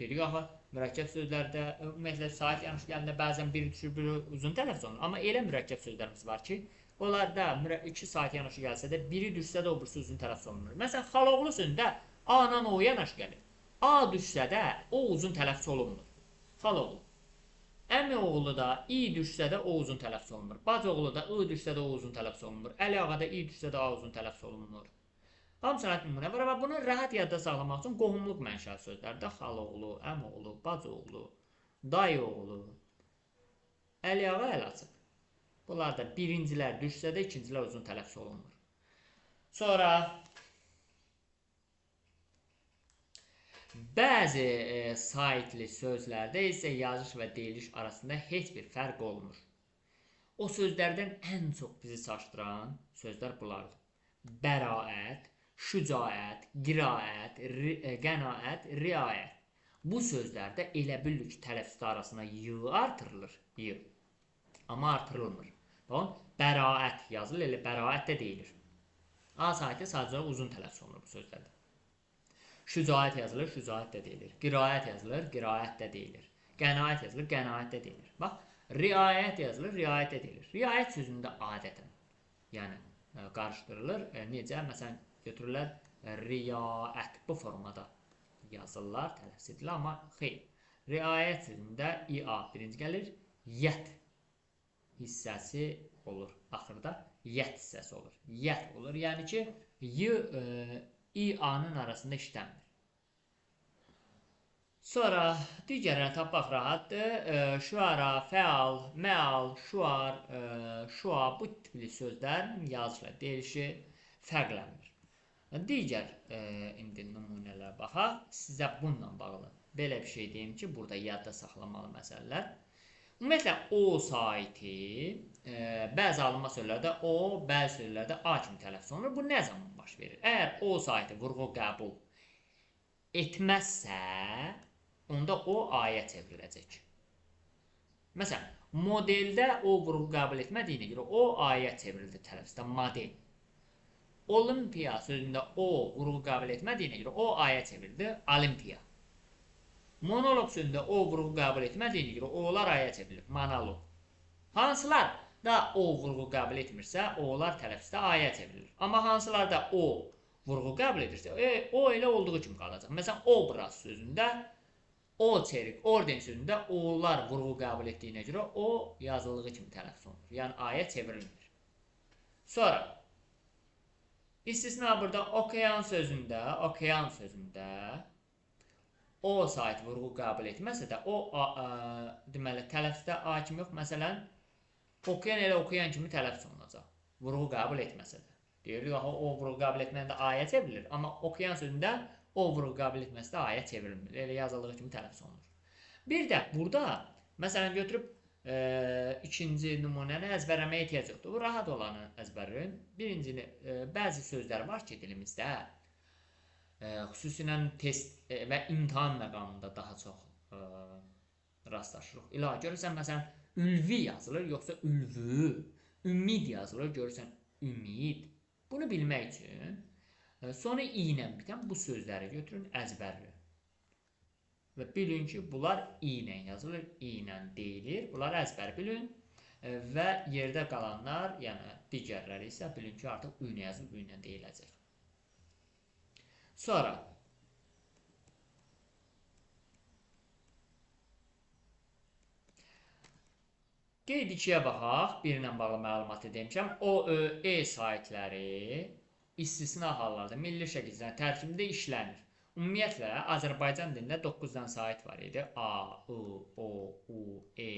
dedik axı, mürəkkəb sözlərdə ümumiyyətlə sait yanlış gələndə bəzən biri düşür, biri uzun tələffüz olunur. Amma elə mürəkkəb sözlərimiz var ki, onlarda iki sait yanaşı gəlsə də biri düşsə də o birisi uzun tələffüz olunur. Məsələn, Xaloğlu sözündə A-dan O yanaşı gəlir. A düşsə də o uzun tələffüz olunmur. Xaloğlu. Əmi oğlu da I düşsə də o uzun tələffüz olunmur. Bacı oğlu da I düşsə də o uzun tələffüz olunmur. Əli ağa da I düşsə də A uzun tələffüz olunmur. Hamısına nümunə var və bunu rahat yadda saxlamaq üçün qohumluq mənşəli sözlərdə xaloğlu, əmoğlu, bacıoğlu, dayıoğlu, Əliağa əl açıb. Bunlar da birincilər düşsə də ikincilər uzun tələffüz olunmur. Sonra bəzi saitli sözlərdə isə yazış və deyiliş arasında heç bir fərq olmur. O sözlərdən ən çox bizi çaşdıran sözlər bunlardır. Bəraət, şücaət, qiraət, qənaət, riayət. Bu sözlərdə elə bilir ki, tələffüzdə arasına y artırılır. Y. Amma artırılmır. Baxın, bəraət yazılır, elə bəraət də deyilir. A saiti sadəcə uzun tələffüz olunur bu sözlərdə. Şücaət yazılır, şücaət də deyilir. Qiraət yazılır, qiraət də deyilir. Qənaət yazılır, qənaət də deyilir. Bax, riayət yazılır, riayət də deyilir. Riayət sözündə adətən, yəni qarışdırılır. Necə? Məsələn, götürürlər riayət bu formada yazırlar, tələffüz edilir, amma xeyr. Riayət sözündə ia birinci gəlir, yət hissəsi olur. Axırda yət hissəsi olur. Yət olur, yəni ki, i-a-nın arasında işləmir. Sonra digərlərini tapmaq rahatdır. Şuara, fəal, məal, şuar, şua bu tipli sözlərin yazışla deyilişi fərqlənmir. Digər indi nümunələrə baxaq. Sizə bununla bağlı belə bir şey deyim ki, burada yadda saxlamalı məsələlər. Ümumiyyətlə, o saiti bəzi alınma sözlərdə o, bəzi sözlərdə a kimi tələffüz olunur. Bu nə zaman baş verir? Əgər o saiti vurğu qəbul etməzsə, onda o aya çevriləcək. Məsələn, modeldə o vurğu qəbul etmədiyinə görə o aya çevrildi tələffüzdə, model. Olimpiya sözündə o vurğu qəbul etmədiyinə görə o aya çevrildi, olimpiya. Monoloq sözündə o vurğu qəbul etmədiyinə görə o'lar aya çevrilir, monoloq. Hansılar da o vurğu qəbul etmirsə, o'lar tələffüzdə aya çevrilir. Amma hansılarda o vurğu qəbul edirsə, o elə olduğu kimi qalacaq. Məsələn, obraz sözündə o çerik, orden sözündə o'lar vurğu qəbul etdiyinə görə o yazıldığı kimi tələffüz olunur. Yəni aya çevrilmir. Sonra İstisna burada okean sözündə o saiti vurğu qəbul etməsə də o deməli tələffüzdə a kimi yox. Məsələn, okean elə okean kimi tələffüz olunacaq. Vurğu qəbul etməsə də. Deyirik, o vurğu qəbul etməndə aya çevrilir. Amma okean sözündə o vurğu qəbul etməsə də aya çevrilmir. Elə yazıldığı kimi tələffüz olunur. Bir də burada məsələn götürüb ikinci nümunəni əzbərləməyə ehtiyac yoxdur. Bu rahat olanı əzbərləyin. Birincini, bəzi sözlər var ki, dilimizdə xüsusilə test və imtahan məqamında daha çox rastlaşırıq. İlahi, görürsən, məsələn, ülvi yazılır, yoxsa ülvü, ümid yazılır, görürsən, ümid. Bunu bilmək üçün sonra i ilə bitən bu sözləri götürün, əzbərləyin. Və bilin ki, bunlar i ilə yazılır, i ilə deyilir. Bunlar əzbər bilin və yerdə qalanlar, yəni digərləri isə bilin ki, artıq ü ilə yazılıb, ü ilə deyiləcək. Sonra qeyd 2-yə baxaq, bir ilə bağlı məlumatı demişəm. O, e saitləri istisna hallarda milli şəkildə tərkibində işlənir. Ümumiyyətlə, Azərbaycan dilində 9 dənə sait var idi. A, I, O, U, E,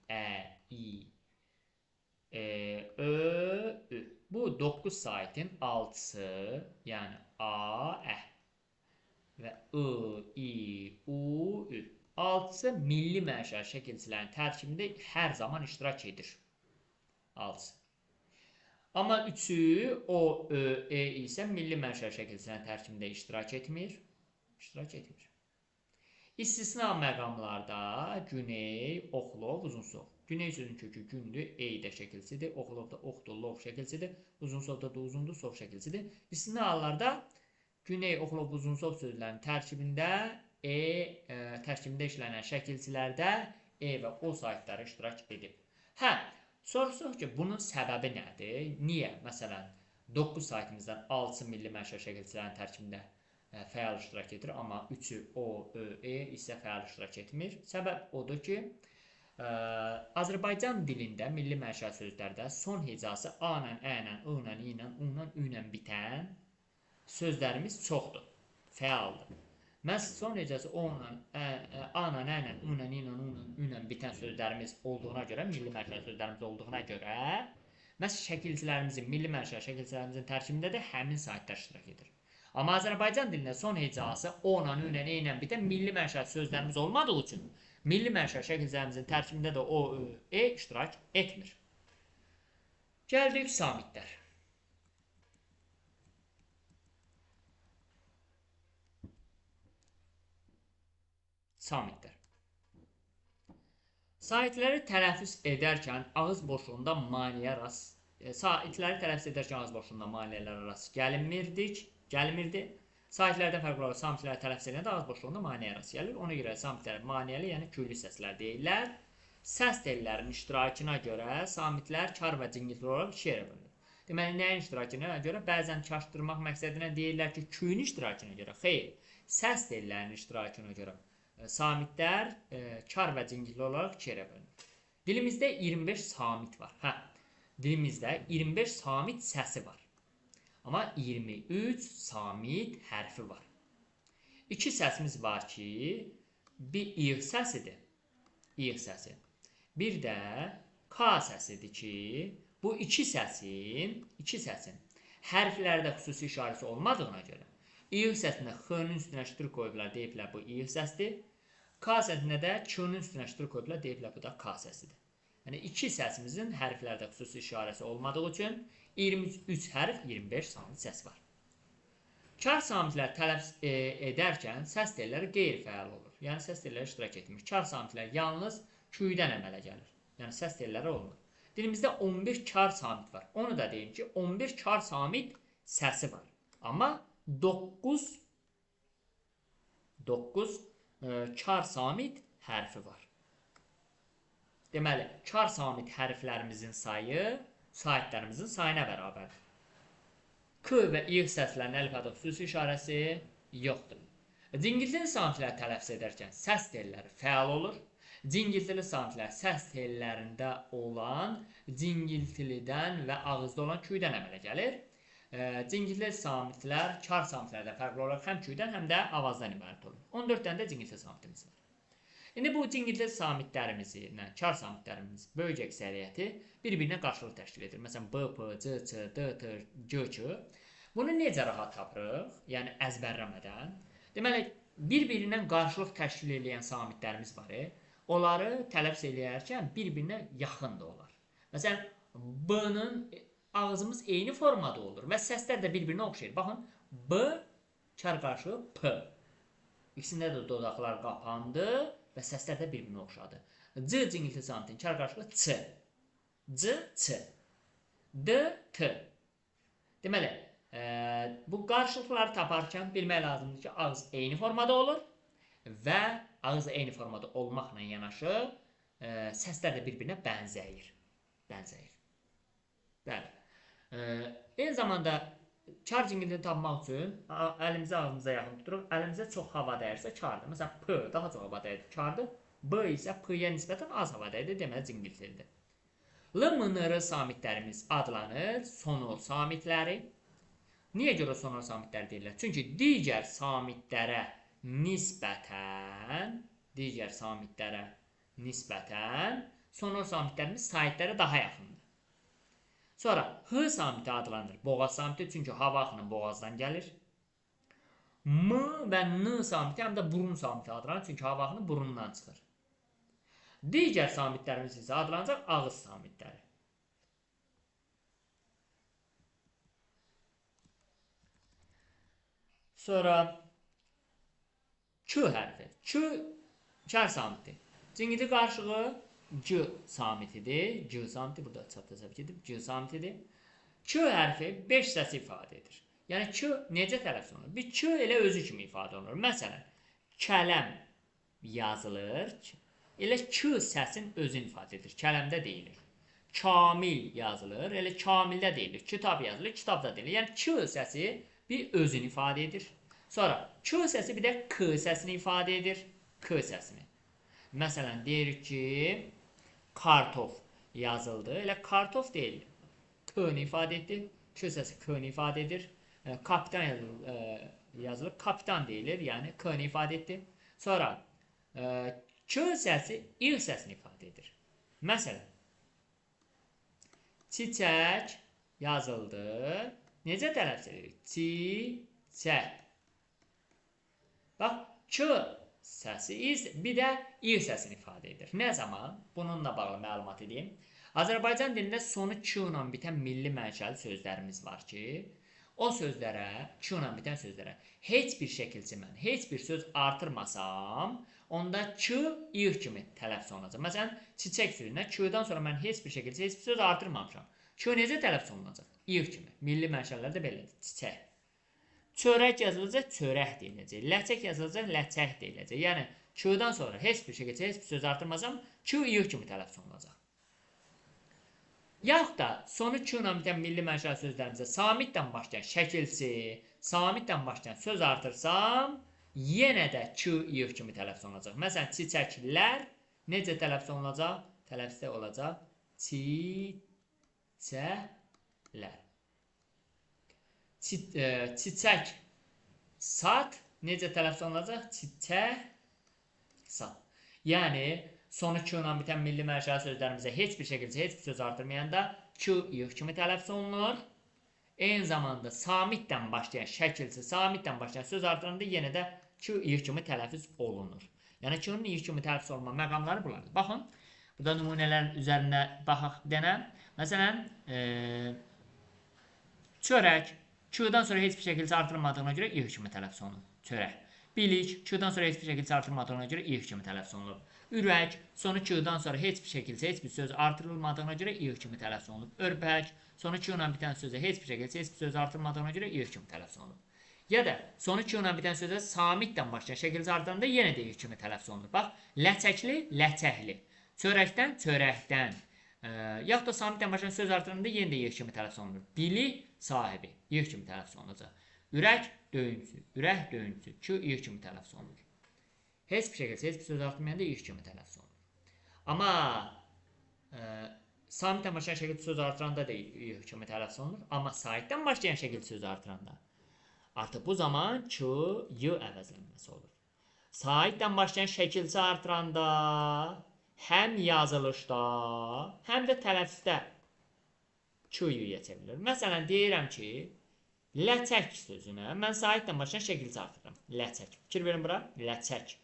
Ə, İ, Ö, Ü. Bu 9 saitin 6-sı, yəni A, Ə və I, İ, U, Ü. 6-sı milli mənşəli şəkilçilərin tərkibində hər zaman iştirak edir. 6-sı. Amma 3-ü, O, Ö, E isə milli mənşəli şəkilçilərin tərkibində iştirak etmir. İstisna məqamlarda Güney, Oxlov, Uzunsov. Güney sözün kökü gündür, eydə şəkilsidir. Oxlov da oxdur, lov şəkilsidir. Uzunsovda da uzundur, sov şəkilsidir. İstisna hallarda güney, oxlov, uzunsov sözlərinin tərkibində tərkibində işlənən şəkilçilərdə e və o saytları iştirak edib. Hə, soruşuq ki, bunun səbəbi nədir? Niyə? Məsələn, 9 saytımızdan 6 milli mənşə şəkilçilərin tərkibində fəal iştirak edir, amma 3-ü o, ö, e isə fəal iştirak etmir. Səbəb odur ki, Azərbaycan dilində milli mənşə sözlərdə son hecası a-la, ə-la, ı-la, i-la, u-la, ü-la bitən sözlərimiz çoxdur, fəaldır. Məhz son hecası o-la, a-la, ə-la, u-la, i-la, u-la, ü-la bitən sözlərimiz olduğuna görə, milli mənşə sözlərimiz olduğuna görə, məhz şəkilçilərimizin, milli mənşə şəkilçilərimizin tərkibində də həmin saytlar iştirak edir. Amma Azərbaycan dilində son hecası o-la, ü-la, e-la bitən milli mənşə sözlərimiz olmadığı üçün milli mənşə şəkilçilərimizin tərkibində də o, ö, e iştirak etmir. Gəldik samitlər. Samitlər. Saitləri tələffüz edərkən ağız boşluğunda maneəyə rast saitləri tələffüz edərkən ağız boşluğunda maneələrə rast gəlmirdi. Saitlərdən fərqli olaraq samitləri tələffüz edəndə ağız boşluğunda maneəyə rast gəlir. Ona görə samitlər maneəli, yəni külli səslər deyirlər. Səs tellərinin iştirakına görə samitlər kar və cingiltili olaraq iki yerə bölünür. Deməli, nəyin iştirakına görə? Bəzən çaşdırmaq məqsədinə deyirlər ki, küyün iştirakına görə. Xeyr, səs tellərinin iştirakına görə samitlər kar və cingiltili olaraq iki yerə bölünür. Dilimizdə 25 samit var. Dilimizdə 25 samit səsi var. Amma 23 samit hərfi var. İki səsimiz var ki, bir İ səsidir. İ səsi. Bir də K səsidir ki, bu iki səsin hərflərdə xüsusi işarəsi olmadığına görə İ səsində X-nin üstünə ştır qoyublar, deyiblər bu İ səsidir. K səsində də Q-nun üstünə ştır qoyublar, deyiblər bu da K səsidir. Yəni, iki səsimizin hərflərdə xüsusi işarəsi olmadığı üçün 23 hərf, 25 samit səs var. Kar samitlər tələffüz edərkən səs telləri qeyri-fəal olur. Yəni, səs telləri iştirak etmir. Kar samitlər yalnız küydən əmələ gəlir. Yəni, səs telləri olmur. Dilimizdə 11 kar samit var. Onu da deyim ki, 11 kar samit səsi var. Amma 9 kar samit hərfi var. Deməli, kar samit hərflərimizin sayı saitlərimizin sayına bərabərdir. K və İ səslərinin əlifbada xüsusi işarəsi yoxdur. Cingiltili samitləri tələffüz edərkən səs telləri fəal olur. Cingiltili samitlər səs tellərində olan cingiltilidən və ağızda olan küydən əmələ gəlir. Cingiltili samitlər kar samitlərdən fərqli olaraq həm küydən, həm də avazdan ibarət olur. 14 dənə də cingiltili samitimiz var. İndi bu cingiltili samitlərimizi, kar samitlərimiz böyük əksəriyyəti bir-birinə qarşılıq təşkil edir. Məsələn, B, P, C, Ç, D, T, G, K. Bunu necə rahat tapırıq? Yəni, əzbərləmədən. Deməli, bir-birindən qarşılıq təşkil edən samitlərimiz var. Onları tələffüz edərkən bir-birinə yaxın da olar. Məsələn, B-nın ağzımız eyni formada olur və səslər də bir-birinə oxşayır. Baxın, B, kar qarşılığı P. İkisində də dodaqlar qapandı və səslər də bir-birinə oxşadı. C cingiltili samitin kar qarşılığı Ç. C, Ç. D, T. Deməli, bu qarşılıqları taparkən bilmək lazımdır ki, ağız eyni formada olur və ağız eyni formada olmaqla yanaşı səslər də bir-birinə bənzəyir. Bəli. Eyni zamanda kar cingiltini tapmaq üçün əlimizi ağzımıza yaxın tuturuq. Əlimizə çox hava dəyirsə kardır. Məsələn, P daha çox hava dəyir, kardır. B isə P-yə nisbətən az hava dəyir, deməli cingiltilidir. L, M, N, R samitlərimiz adlanır sonor samitləri. Niyə görə sonor samitlər deyirlər? Çünki digər samitlərə nisbətən sonor samitlərimiz saitlərə daha yaxındır. Sonra H samiti adlanır boğaz samiti, çünki hava axını boğazdan gəlir. M və N samiti həm də burun samiti adlanır, çünki hava axını burundan çıxır. Digər samitlərimiz isə adlanacaq ağız samitləri. Sonra Q hərfi. Q kar samiti. Cingiltili qarşılığı C samitidir. C samiti burada çapda səbit edib. C samitidir. Ç hərfi 5 səsi ifadə edir. Yəni Ç necə tələffüz olunur? Bir Ç elə özü kimi ifadə olunur. Məsələn, kələm yazılır. Elə Ç səsin özünü ifadə edir. Kələmdə deyilir. Kamil yazılır. Elə kamildə deyilir. Kitab yazılır. Kitabda deyilir. Yəni Ç səsi bir özünü ifadə edir. Sonra Ç səsi bir də K səsini ifadə edir. K səsini. Məsələn, deyirik ki, kartof yazıldı. Elə kartof deyil. K-ni ifadə etdi. Ç səsi K-ni ifadə edir. Kapitan yazılır. Kapitan deyilir. Yəni K-ni ifadə etdi. Sonra Ç səsi İ səsini ifadə edir. Məsələn, çiçək yazıldı. Necə tələffüz edirik? Çiçək. Bax, Ç səsi bir də İ səsini ifadə edir. Nə zaman? Bununla bağlı məlumat edeyim. Azərbaycan dilində sonu Q ilə bitən milli mənşəli sözlərimiz var ki, o sözlərə, Q ilə bitən sözlərə heç bir şəkilçi mən, heç bir söz artırmasam, onda Q, İ kimi tələffüz olunacaq. Məsələn, çiçək sözünə Q-dan sonra mən heç bir şəkilçi, heç bir söz artırmamışam. Q necə tələffüz olunacaq? İ kimi. Milli mənşələr də belədir. Çiçək. Çörək yazılacaq, çörək deyiləcək. Ləçək yazılacaq, ləçək deyiləcək. Yəni, Q-dan sonra heç bir şəkilçi, heç bir söz artırmasam, Q, İ kimi tələffüz olunacaq. Yaxud da sonu Q ilə bitən milli mənşəli sözlərimizə samitdən başlayan şəkilçi, samitdən başlayan söz artırsam, yenə də Q, İ kimi tələffüz olunacaq. Məsələn, çiçəklər necə tələffüz olunacaq? Tələffüzdə olacaq çiçəklər. Çiçək sat necə tələffüz olunacaq? Çiçək sat. Yəni, sonu Q ilə bitən milli mənşəli sözlərimizə heç bir şəkildə heç bir söz artırmayanda Q, İ kimi tələffüz olunur. Eyni zamanda samitdən başlayan şəkilçi, samitdən başlayan söz artıranda yenə də Q, İ kimi tələffüz olunur. Yəni Q-nun İ kimi tələffüz olunma məqamları bunlardır. Baxın, burada nümunələrin üzərində baxaq denəm. Məsələn, çörək Q-dan sonra heç bir şəkildə artırılmadığına görə İ kimi tələffüz olunur. Çörək. Bilik Q-dan sonra heç bir şəkildə artırılmadığına görə İ kimi tələffüz olunur. Ürək sonu Q-dan sonra heç bir şəkildə heç bir söz artırılmadığına görə İ kimi tələffüz olunur. Örpək sonu Q ilə bitən sözə heç bir şəkildə heç bir söz artırılmadığına görə İ kimi tələffüz olunur. Ya da sonu Q ilə bitən sözə samitdən başlayan şəkildə artırılanda yenə də İ kimi tələffüz olunur. Bax, ləçəkli, ləçəkli. Çörəkdən, çörəkdən. Yaxud da samitdən başlayan söz artırılanda yenə də İ kimi tələffüz olunur. Bili, sahibi. İ kimi tələffüz olunacaq. Ürək, döyüncü. Ürək, döyüncü. Q, İ kimi tələffüz olunur. Heç bir şəkildə, heç bir söz artırmayanda İ kimi tələffüz olunur. Amma samitdən başlayan şəkildə söz artıranda da İ kimi tələffüz olunur. Amma saitdən başlayan şəkildə söz artıranda artıq bu zaman Q, Y əvəzlənməsi olur. Saitdən başlayan şəkilçi artıranda həm yazılışda, həm də tələffüzdə Q, Y çevrilir. Məsələn, deyirəm ki, ləçək sözünə mən saitdən başlayan şəkilçi artırıram. Ləçək. Fikir verin bura. Ləçək.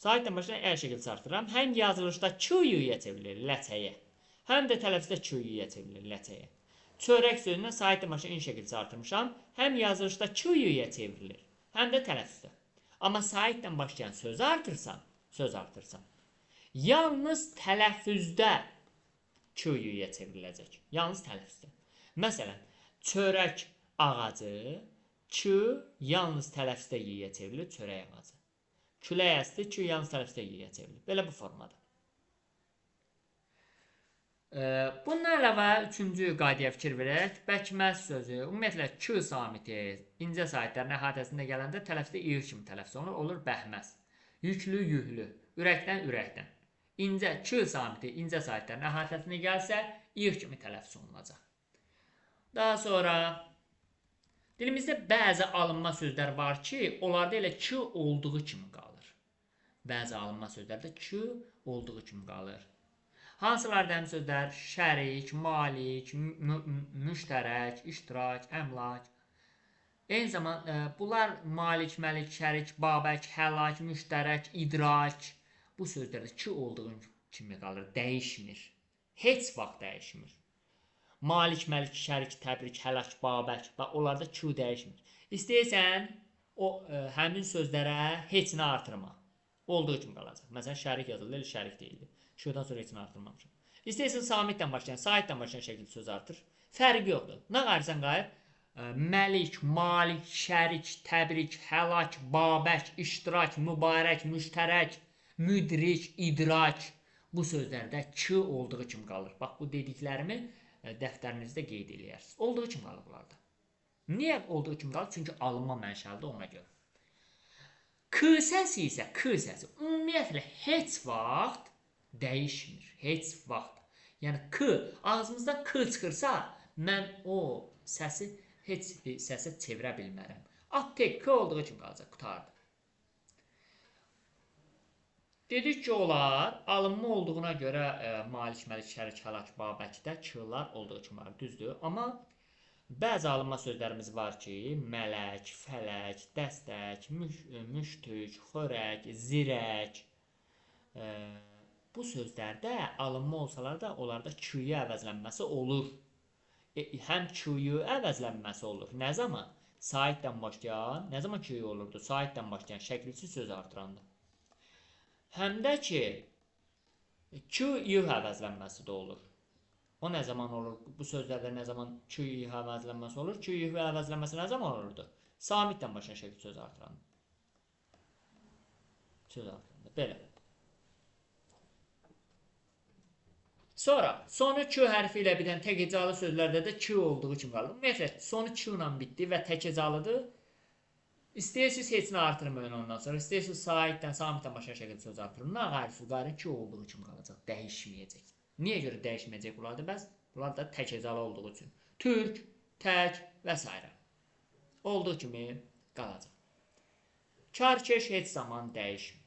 Saitdən başlayan əl şəkilçi artırıram. Həm yazılışda Q, Y çevrilir ləçəyə, həm də tələffüzdə Q, Y çevrilir ləçəyə. Çörək sözündən saitdən başlayan İ şəkilçi artırmışam. Həm yazılışda Q, Y çevrilir, həm də tələffüzdə. Amma saitdən başlayan söz artırsam, yalnız tələffüzdə Q, Y çevriləcək. Yalnız tələffüzdə. Məsələn, çörək ağacı Q yalnız tələffüzdə Y-yə çevrilir, çörək ağacı. Külək əsdi Q yalnız tələffüzdə Y-yə çevrilir. Belə bu formada. Bundan əlavə üçüncü qaydaya fikir verək. Bəkməz sözü ümumiyyətlə Q samiti incə saitlərin əhatəsində gələndə tələffüzdə İ kimi tələffüz olunur, olur bəhməz. Yüklü, yühlü, ürəkdən, ürəkdən. İncə Q samiti incə saitlərin əhatəsində gəlsə İ kimi tələffüz olunacaq. Daha sonra dilimizdə bəzi alınma sözlər var ki, onlarda elə Q olduğu kimi qalır. Bəzi alınma sözlərdə Q olduğu kimi qalır. Hansılardan sözlər? Şərik, malik, müştərək, iştirak, əmlak. Eyni zamanda bunlar malik, məlik, şərik, babək, həlak, müştərək, idrak. Bu sözlərdə Q olduğu kimi qalır, dəyişmir. Heç vaxt dəyişmir. Malik, məlik, şərik, təbrik, həlak, babək. Onlarda Q dəyişmir. İstəyirsən, həmin sözlərə heç nə artırma. Olduğu kimi qalacaq. Məsələn, şərik yazıldı, elə şərik deyildi. Ç-dan sonra heç nə artırmamışam. İstəyirsən samitdən başlayan, saitdən başlayan şəkildə söz artır. Fərqi yoxdur. Nə qayırsan qayır. Məlik, malik, şərik, təbrik, həlak, babək, iştirak, mübarək, müştərək, müdrik, idrak. Bu sözlərdə Ç olduğu kimi qalır. Bax, bu dediklərimi dəftərinizdə qeyd eləyərsiniz. Olduğu kimi qalır bunlarda. Niyə olduğu kimi qalır? Çünki alınma mənşəlidir ona görə. K səsi isə K səsi ümumiyyətlə heç vaxt dəyişmir. Heç vaxt. Yəni K, ağzımızdan K çıxırsa, mən o səsi heç bir səsə çevirə bilmərəm. Aptek K olduğu kimi qalacaq, qutardı. Dedik ki, onlar alınma olduğuna görə malik, məlik, şərik, həlak, babəkdə K-lar olduğu kimi var, düzdür. Amma bəzi alınma sözlərimiz var ki, mələk, fələk, dəstək, müştük, xörək, zirək. Bu sözlərdə alınma olsalar da onlarda Q-yu əvəzlənməsi olur. Həm Q-yu əvəzlənməsi olur. Nə zaman? Saitdən başlayan, nə zaman Q-yu olurdu? Saitdən başlayan şəkilçi söz artıranda. Həm də ki, Q-yu əvəzlənməsi də olur. O nə zaman olur? Bu sözlərdə nə zaman Q-yu əvəzlənməsi olur? Q-yu əvəzlənməsi nə zaman olurdu? Samitdən başlayan şəkilçi söz artıranda. Söz artıranda. Belə. Sonra, sonu Q hərfi ilə bitən tək hecalı sözlərdə də Q olduğu kimi qalır. Ümumiyyətlə, sonu Q ilə bitdi və tək hecalıdır. İstəyirsiniz heç nə artırmayın ondan sonra. İstəyirsiniz saitdən, samitdən başqa şəkildə söz artırın. Nə qayırı qarı Q olduğu kimi qalacaq. Dəyişməyəcək. Niyə görə dəyişməyəcək bunlar da? Bəs bunlar da tək hecalı olduğu üçün. Türk, tək və s. olduğu kimi qalacaq. Karkeş heç zaman dəyişmir.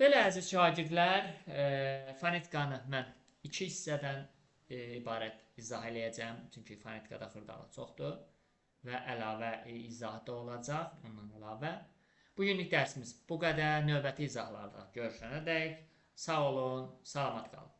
Belə əziz şagirdlər, fonetikanı mən 2 hissədən ibarət izah eləyəcəm. Çünki fonetikada xırdalı çoxdur və əlavə izahı da olacaq ondan əlavə. Bugünlük dərsimiz bu qədər. Növbəti izahlarda görüşənədək sağ olun, salamat qalın.